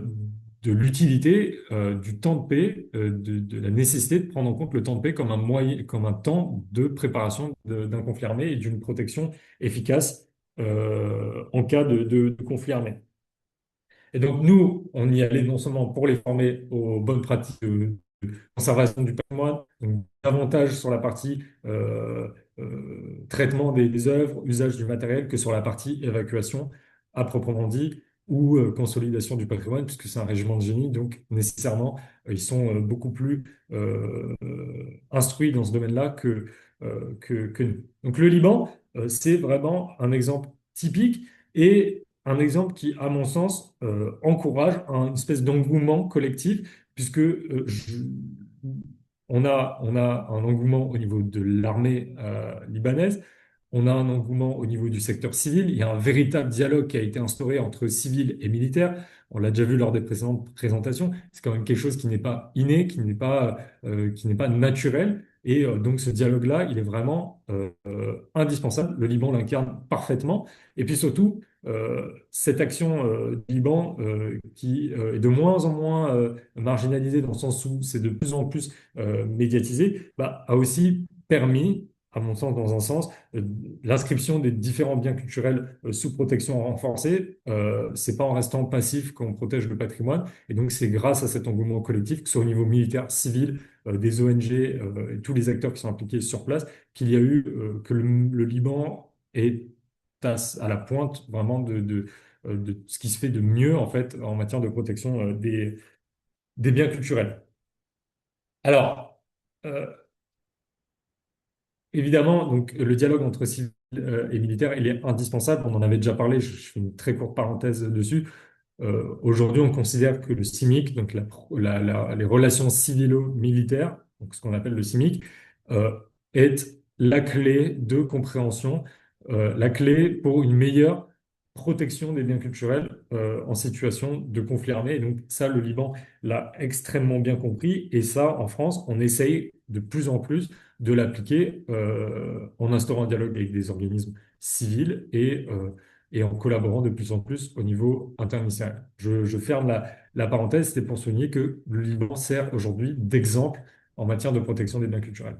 de l'utilité du temps de paix, de la nécessité de prendre en compte le temps de paix comme un moyen, comme un temps de préparation d'un conflit armé et d'une protection efficace en cas de conflit armé. Et donc, nous, on y allait non seulement pour les former aux bonnes pratiques de conservation du patrimoine, donc davantage sur la partie traitement des œuvres, usage du matériel, que sur la partie évacuation à proprement dit, ou consolidation du patrimoine, puisque c'est un régiment de génie, donc nécessairement, ils sont beaucoup plus instruits dans ce domaine-là que nous. Donc, le Liban, c'est vraiment un exemple typique et un exemple qui, à mon sens, encourage une espèce d'engouement collectif, puisque on a un engouement au niveau de l'armée libanaise, on a un engouement au niveau du secteur civil, il y a un véritable dialogue qui a été instauré entre civils et militaires. On l'a déjà vu lors des précédentes présentations, c'est quand même quelque chose qui n'est pas inné, qui n'est pas naturel. Et donc ce dialogue-là, il est vraiment indispensable. Le Liban l'incarne parfaitement. Et puis surtout, cette action du Liban qui est de moins en moins marginalisée dans le sens où c'est de plus en plus médiatisé, bah, a aussi permis, à mon sens, dans un sens, l'inscription des différents biens culturels sous protection renforcée. C'est pas en restant passif qu'on protège le patrimoine. Et donc c'est grâce à cet engouement collectif, que ce soit au niveau militaire, civil, des ONG et tous les acteurs qui sont impliqués sur place, qu'il y a eu que le Liban est à la pointe vraiment de ce qui se fait de mieux en fait en matière de protection des biens culturels. Alors, euh, évidemment, donc, le dialogue entre civils et militaires, il est indispensable. On en avait déjà parlé, je fais une très courte parenthèse dessus. Aujourd'hui, on considère que le CIMIC, donc les relations civilo-militaires, donc ce qu'on appelle le CIMIC, est la clé de compréhension, la clé pour une meilleure protection des biens culturels en situation de conflit armé. Et donc ça, le Liban l'a extrêmement bien compris. Et ça, en France, on essaye de plus en plus de l'appliquer en instaurant un dialogue avec des organismes civils et en collaborant de plus en plus au niveau international. Je ferme la parenthèse, c'était pour souligner que le Liban sert aujourd'hui d'exemple en matière de protection des biens culturels.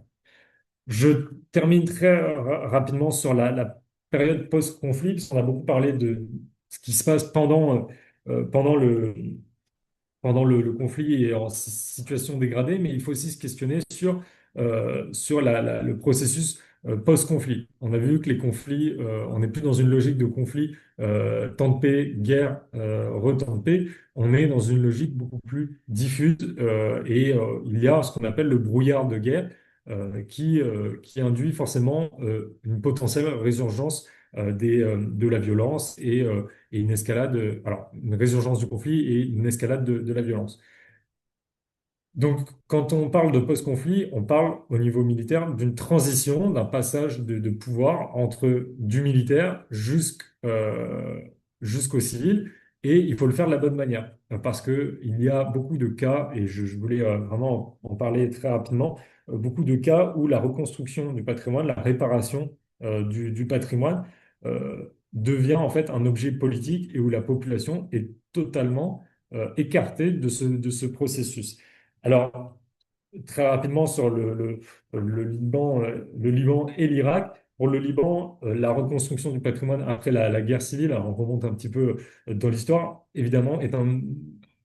Je termine très rapidement sur la période post-conflit, parce qu'on a beaucoup parlé de ce qui se passe pendant le conflit et en situation dégradée, mais il faut aussi se questionner sur le processus post-conflit. On a vu que les conflits, on n'est plus dans une logique de conflit, temps de paix, guerre, re-temps de paix. On est dans une logique beaucoup plus diffuse et il y a ce qu'on appelle le brouillard de guerre qui induit forcément une potentielle résurgence de la violence et une escalade, alors une résurgence du conflit et une escalade de la violence. Donc, quand on parle de post-conflit, on parle au niveau militaire d'une transition, d'un passage de pouvoir entre du militaire jusqu'au civil, et il faut le faire de la bonne manière, parce qu'il y a beaucoup de cas, et je voulais vraiment en parler très rapidement, beaucoup de cas où la reconstruction du patrimoine, la réparation du patrimoine devient en fait un objet politique et où la population est totalement écartée de ce processus. Alors, très rapidement sur le Liban et l'Irak. Pour le Liban, la reconstruction du patrimoine après la guerre civile, alors on remonte un petit peu dans l'histoire, évidemment,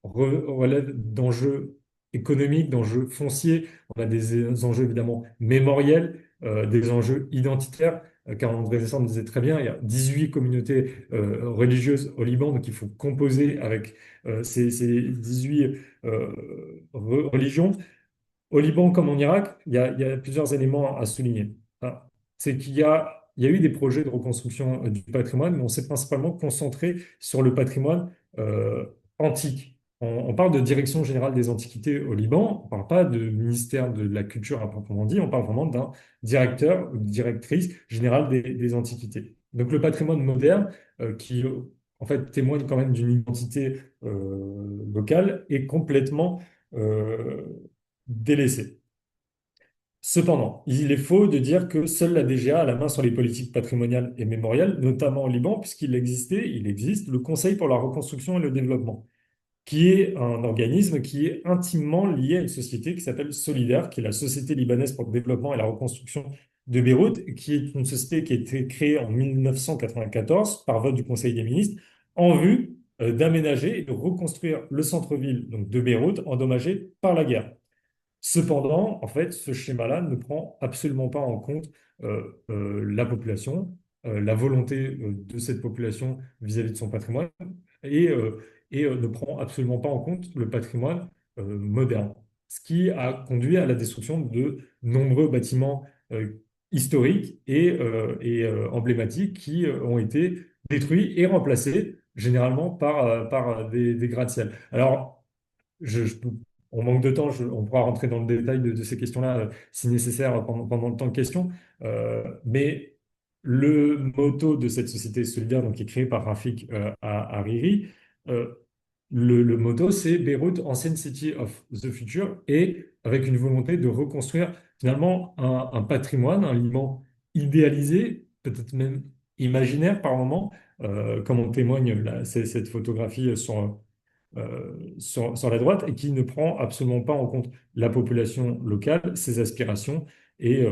relève d'enjeux économiques, d'enjeux fonciers. On a des enjeux évidemment mémoriels, des enjeux identitaires, car André Dessant disait très bien, il y a 18 communautés religieuses au Liban, donc il faut composer avec ces 18 religions. Au Liban comme en Irak, il y a plusieurs éléments à souligner. Hein. C'est qu'il y a eu des projets de reconstruction du patrimoine, mais on s'est principalement concentré sur le patrimoine antique. On parle de Direction générale des antiquités au Liban, on ne parle pas de ministère de la Culture à proprement dit, on parle vraiment d'un directeur ou directrice générale des antiquités. Donc le patrimoine moderne, qui en fait témoigne quand même d'une identité locale, est complètement euh, délaissé. Cependant, il est faux de dire que seule la DGA a la main sur les politiques patrimoniales et mémorielles, notamment au Liban, il existe le Conseil pour la reconstruction et le développement, qui est un organisme qui est intimement lié à une société qui s'appelle Solidaire, qui est la Société libanaise pour le développement et la reconstruction de Beyrouth, qui est une société qui a été créée en 1994 par vote du Conseil des ministres en vue d'aménager et de reconstruire le centre-ville donc, de Beyrouth endommagé par la guerre. Cependant, en fait, ce schéma-là ne prend absolument pas en compte la population, la volonté de cette population vis-à-vis de son patrimoine et ne prend absolument pas en compte le patrimoine moderne. Ce qui a conduit à la destruction de nombreux bâtiments historiques et emblématiques qui ont été détruits et remplacés généralement par des gratte-ciel. Alors, je, je- on manque de temps, on pourra rentrer dans le détail de ces questions-là si nécessaire pendant le temps de questions. Mais le motto de cette société solidaire, donc, qui est créée par Rafik Hariri, euh, le motto, c'est Beyrouth, ancienne city of the future, et avec une volonté de reconstruire finalement un patrimoine, un liman idéalisé, peut-être même imaginaire par moment, comme en témoigne cette photographie sur la droite, et qui ne prend absolument pas en compte la population locale, ses aspirations et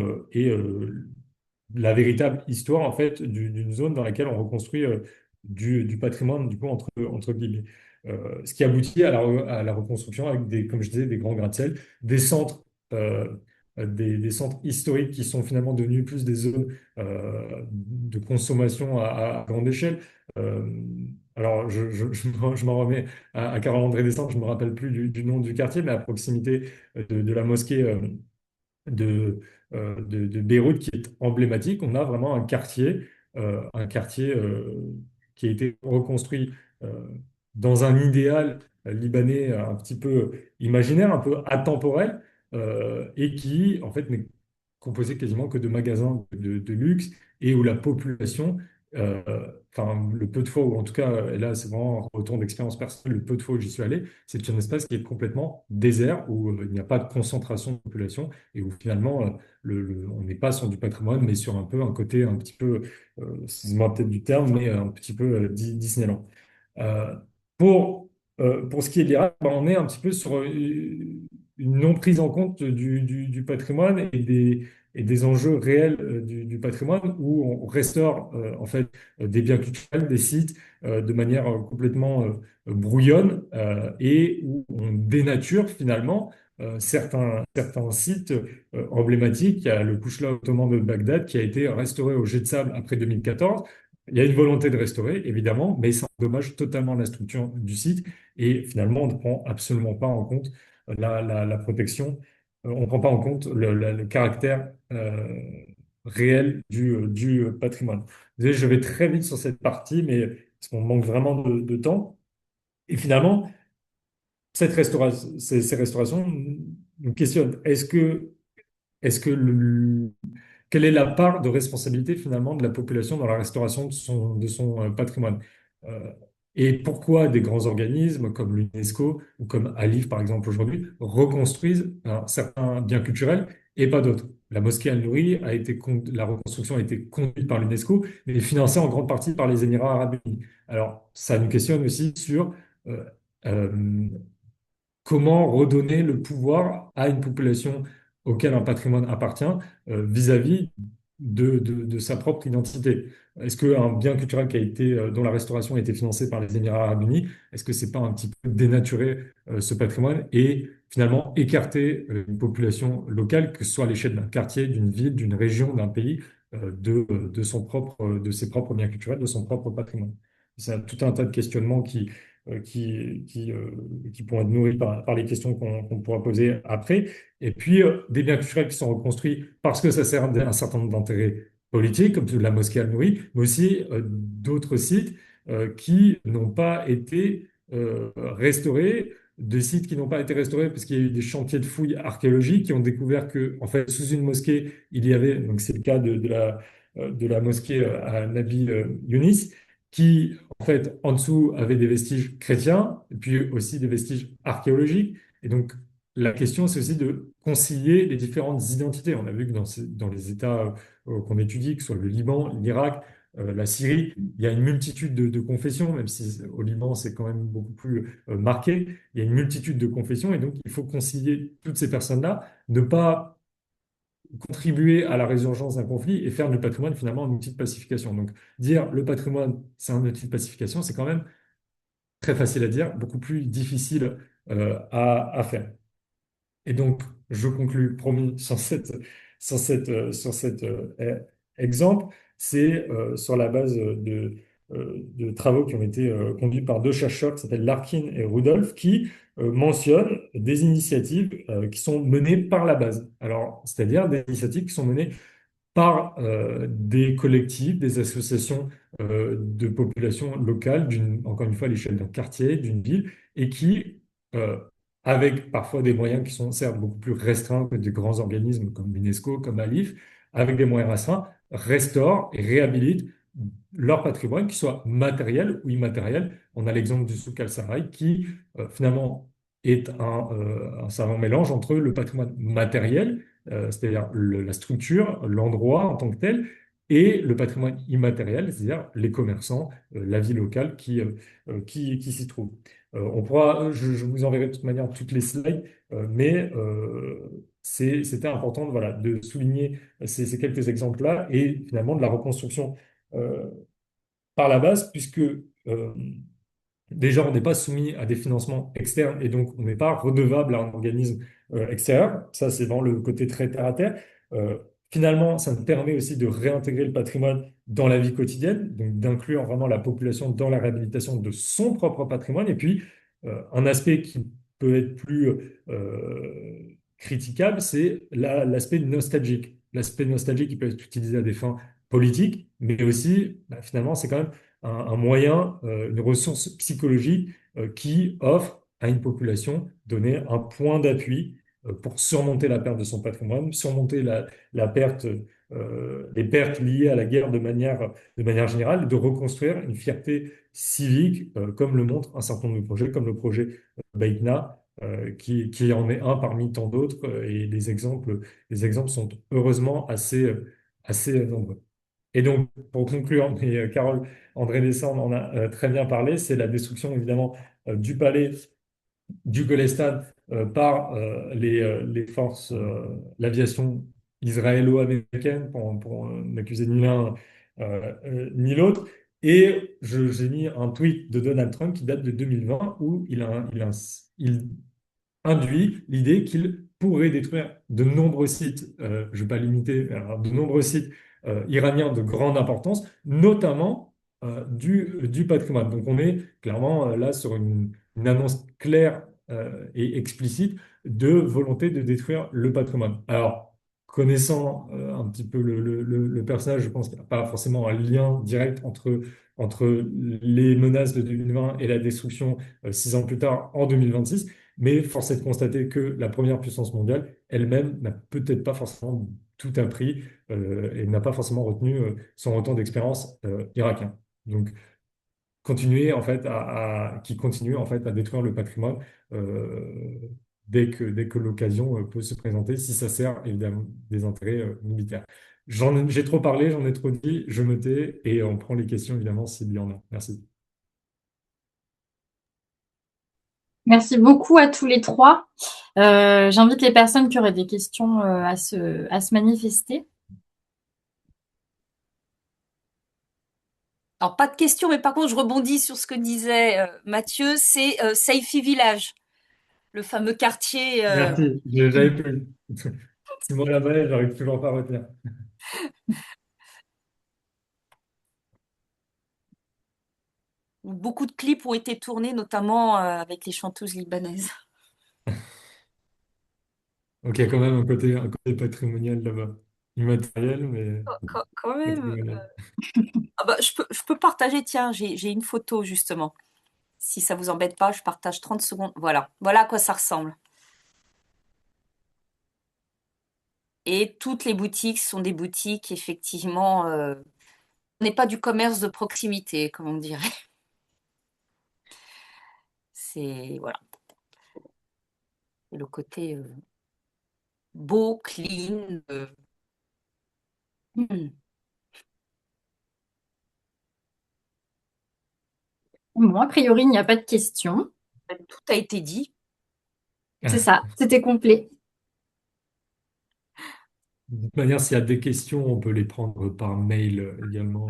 la véritable histoire en fait d'une zone dans laquelle on reconstruit du patrimoine du coup entre guillemets. Ce qui aboutit à la reconstruction avec comme je disais, des grands gratte-ciel, des centres, euh, des centres historiques qui sont finalement devenus plus des zones de consommation à grande échelle. Euh, alors, je m'en remets à Carole-André-Descentes, je ne me rappelle plus du nom du quartier, mais à proximité de la mosquée de, de Beyrouth qui est emblématique. On a vraiment un quartier qui a été reconstruit euh, dans un idéal libanais un petit peu imaginaire, un peu atemporel, et qui, en fait, n'est composé quasiment que de magasins de luxe et où la population, euh, enfin, le peu de fois, ou en tout cas, et là, c'est vraiment un retour d'expérience personnelle, le peu de fois où j'y suis allé, c'est un espace qui est complètement désert, où il n'y a pas de concentration de population et où finalement, on n'est pas sur du patrimoine, mais sur un peu un côté un petit peu, excusez-moi peut-être du terme, mais un petit peu Disneyland. Euh, pour, pour ce qui est de l'Irak, ben, on est un petit peu sur une non prise en compte du patrimoine et des enjeux réels du patrimoine où on restaure en fait des biens culturels, des sites de manière complètement brouillonne et où on dénature finalement certains sites emblématiques. Il y a le Kouchla ottoman de Bagdad qui a été restauré au jet de sable après 2014. Il y a une volonté de restaurer, évidemment, mais ça endommage totalement la structure du site et finalement, on ne prend absolument pas en compte la protection, on ne prend pas en compte le caractère réel du patrimoine. Désolé, je vais très vite sur cette partie, mais parce qu'on manque vraiment de temps. Et finalement, ces restaurations nous questionnent. Est-ce que quelle est la part de responsabilité finalement de la population dans la restauration de son patrimoine? Euh, et pourquoi des grands organismes comme l'UNESCO ou comme Alif par exemple aujourd'hui reconstruisent certains biens culturels et pas d'autres? La mosquée Al-Nouri la reconstruction a été conduite par l'UNESCO, mais financée en grande partie par les Émirats arabes unis. Alors, ça nous questionne aussi sur euh, euh, comment redonner le pouvoir à une population auquel un patrimoine appartient vis-à-vis de sa propre identité. Est-ce qu'un bien culturel qui a été, dont la restauration a été financée par les Émirats arabes unis, est-ce que c'est pas un petit peu dénaturer ce patrimoine et finalement écarter une population locale, que ce soit à l'échelle d'un quartier, d'une ville, d'une région, d'un pays, de ses propres biens culturels, de son propre patrimoine? C'est tout un tas de questionnements qui pourront être nourris par les questions qu'on pourra poser après. Et puis, des biens culturels qui sont reconstruits parce que ça sert à un certain nombre d'intérêts politiques, comme la mosquée Al-Nouri, mais aussi d'autres sites qui n'ont pas été restaurés, des sites qui n'ont pas été restaurés parce qu'il y a eu des chantiers de fouilles archéologiques qui ont découvert que, en fait, sous une mosquée, il y avait, donc c'est le cas de la mosquée à Nabi Yunis, qui en fait, en dessous, avait des vestiges chrétiens, et puis aussi des vestiges archéologiques. Et donc, la question, c'est aussi de concilier les différentes identités. On a vu que dans les États qu'on étudie, que ce soit le Liban, l'Irak, la Syrie, il y a une multitude de confessions, même si au Liban, c'est quand même beaucoup plus marqué. Il y a une multitude de confessions, et donc il faut concilier toutes ces personnes-là, ne pas contribuer à la résurgence d'un conflit et faire du patrimoine finalement un outil de pacification. Donc, dire le patrimoine, c'est un outil de pacification, c'est quand même très facile à dire, beaucoup plus difficile à faire. Et donc, je conclus, promis, sur cet exemple, c'est sur la base de travaux qui ont été conduits par deux chercheurs qui s'appellent Larkin et Rudolph, qui mentionnent des initiatives qui sont menées par la base. Alors, c'est-à-dire des initiatives qui sont menées par des collectifs, des associations de population locale, encore une fois à l'échelle d'un quartier, d'une ville, et qui, euh, avec parfois des moyens qui sont certes beaucoup plus restreints que des grands organismes comme l'UNESCO, comme Alif, avec des moyens restreints, restaurent et réhabilitent leur patrimoine, qu'il soit matériel ou immatériel. On a l'exemple du souk al-Sarraï qui, finalement, est un savant mélange entre le patrimoine matériel, c'est-à-dire la structure, l'endroit en tant que tel, et le patrimoine immatériel, c'est-à-dire les commerçants, la vie locale qui s'y trouve. Je vous enverrai de toute manière toutes les slides, mais c'était important voilà, de souligner ces quelques exemples-là et finalement de la reconstruction euh, par la base, puisque déjà, on n'est pas soumis à des financements externes et donc on n'est pas redevable à un organisme extérieur. Ça, c'est dans le côté très terre à terre. Euh, Finalement, ça nous permet aussi de réintégrer le patrimoine dans la vie quotidienne, donc d'inclure vraiment la population dans la réhabilitation de son propre patrimoine. Et puis, un aspect qui peut être plus critiquable, c'est l'aspect nostalgique. L'aspect nostalgique qui peut être utilisé à des fins politiques, mais aussi, bah, finalement, c'est quand même un moyen, une ressource psychologique qui offre à une population donné un point d'appui pour surmonter la perte de son patrimoine, surmonter la perte, les pertes liées à la guerre de manière générale, et de reconstruire une fierté civique, comme le montre un certain nombre de projets, comme le projet Baïkna, qui en est un parmi tant d'autres, et les exemples sont heureusement assez nombreux. Et donc, pour conclure, mais Carole André Dessand en a très bien parlé, c'est la destruction évidemment du palais du Golestan par les forces, l'aviation israélo-américaine pour n'accuser ni l'un ni l'autre. Et j'ai mis un tweet de Donald Trump qui date de 2020 où il induit l'idée qu'il pourrait détruire de nombreux sites, je ne vais pas limiter, alors, de nombreux sites iraniens de grande importance, notamment du patrimoine. Donc on est clairement là sur une annonce claire et explicite de volonté de détruire le patrimoine. Alors, connaissant un petit peu le personnage, je pense qu'il n'y a pas forcément un lien direct entre les menaces de 2020 et la destruction 6 ans plus tard en 2026. Mais force est de constater que la première puissance mondiale elle-même n'a peut-être pas forcément tout appris et n'a pas forcément retenu son retour d'expérience irakien. Donc, continuer en fait qui continue en fait à détruire le patrimoine euh, dès que l'occasion peut se présenter, si ça sert évidemment des intérêts militaires. J'ai trop parlé, j'en ai trop dit, je me tais et on prend les questions évidemment s'il y en a. Merci. Merci beaucoup à tous les trois. J'invite les personnes qui auraient des questions à se manifester. Alors, pas de question, mais par contre, je rebondis sur ce que disait Mathieu, c'est Saifi Village, le fameux quartier Merci, j'avais plus. C'est moi là-bas, j'arrive toujours pas à retenir. où beaucoup de clips ont été tournés, notamment avec les chanteuses libanaises. Donc il y a quand même un côté patrimonial là-bas. Immatériel, mais Quand même. patrimonial. Ah bah, je peux partager, tiens, j'ai une photo justement. Si ça vous embête pas, je partage 30 secondes. Voilà, voilà à quoi ça ressemble. Et toutes les boutiques sont des boutiques, effectivement, ce n'est pas du commerce de proximité, comme on dirait. C'est, voilà, le côté beau, clean. Hmm. Bon, a priori, il n'y a pas de questions. Tout a été dit. C'est ça, c'était complet. De toute manière, s'il y a des questions, on peut les prendre par mail également.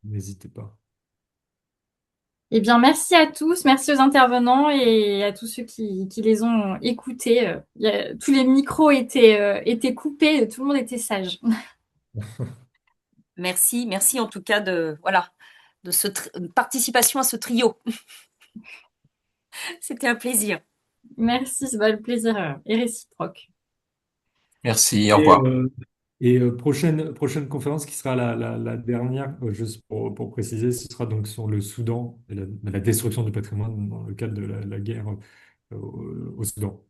N'hésitez pas. Eh bien, merci à tous, merci aux intervenants et à tous ceux qui les ont écoutés. Tous les micros étaient coupés, tout le monde était sage. Merci, merci en tout cas de, voilà, de participation à ce trio. C'était un plaisir. Merci, c'est le plaisir est réciproque. Merci, au Et revoir. Et prochaine conférence qui sera la dernière, juste pour préciser, ce sera donc sur le Soudan et la destruction du patrimoine dans le cadre de la guerre au Soudan.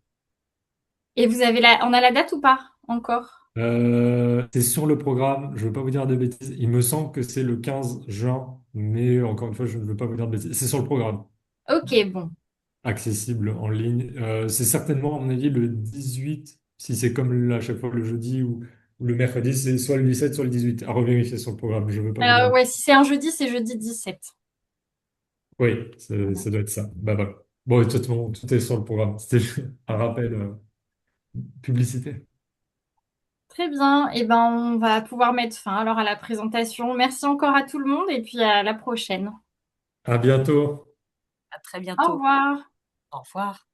Et on a la date ou pas encore? C'est sur le programme, je ne veux pas vous dire de bêtises. Il me semble que c'est le 15 juin, mais encore une fois, je ne veux pas vous dire de bêtises. C'est sur le programme, Ok, bon. accessible en ligne. C'est certainement, à mon avis, le 18, si c'est comme à chaque fois le jeudi ou le mercredi, c'est soit le 17, soit le 18. À revérifier sur le programme, je ne veux pas vous dire. Ouais, si c'est un jeudi, c'est jeudi 17. Oui, ça doit être ça. Bah voilà. Bon, et de toute façon, tout est sur le programme. C'était un rappel publicité. Très bien. Et ben, on va pouvoir mettre fin alors à la présentation. Merci encore à tout le monde et puis à la prochaine. À bientôt. À très Au bientôt. revoir. Au revoir.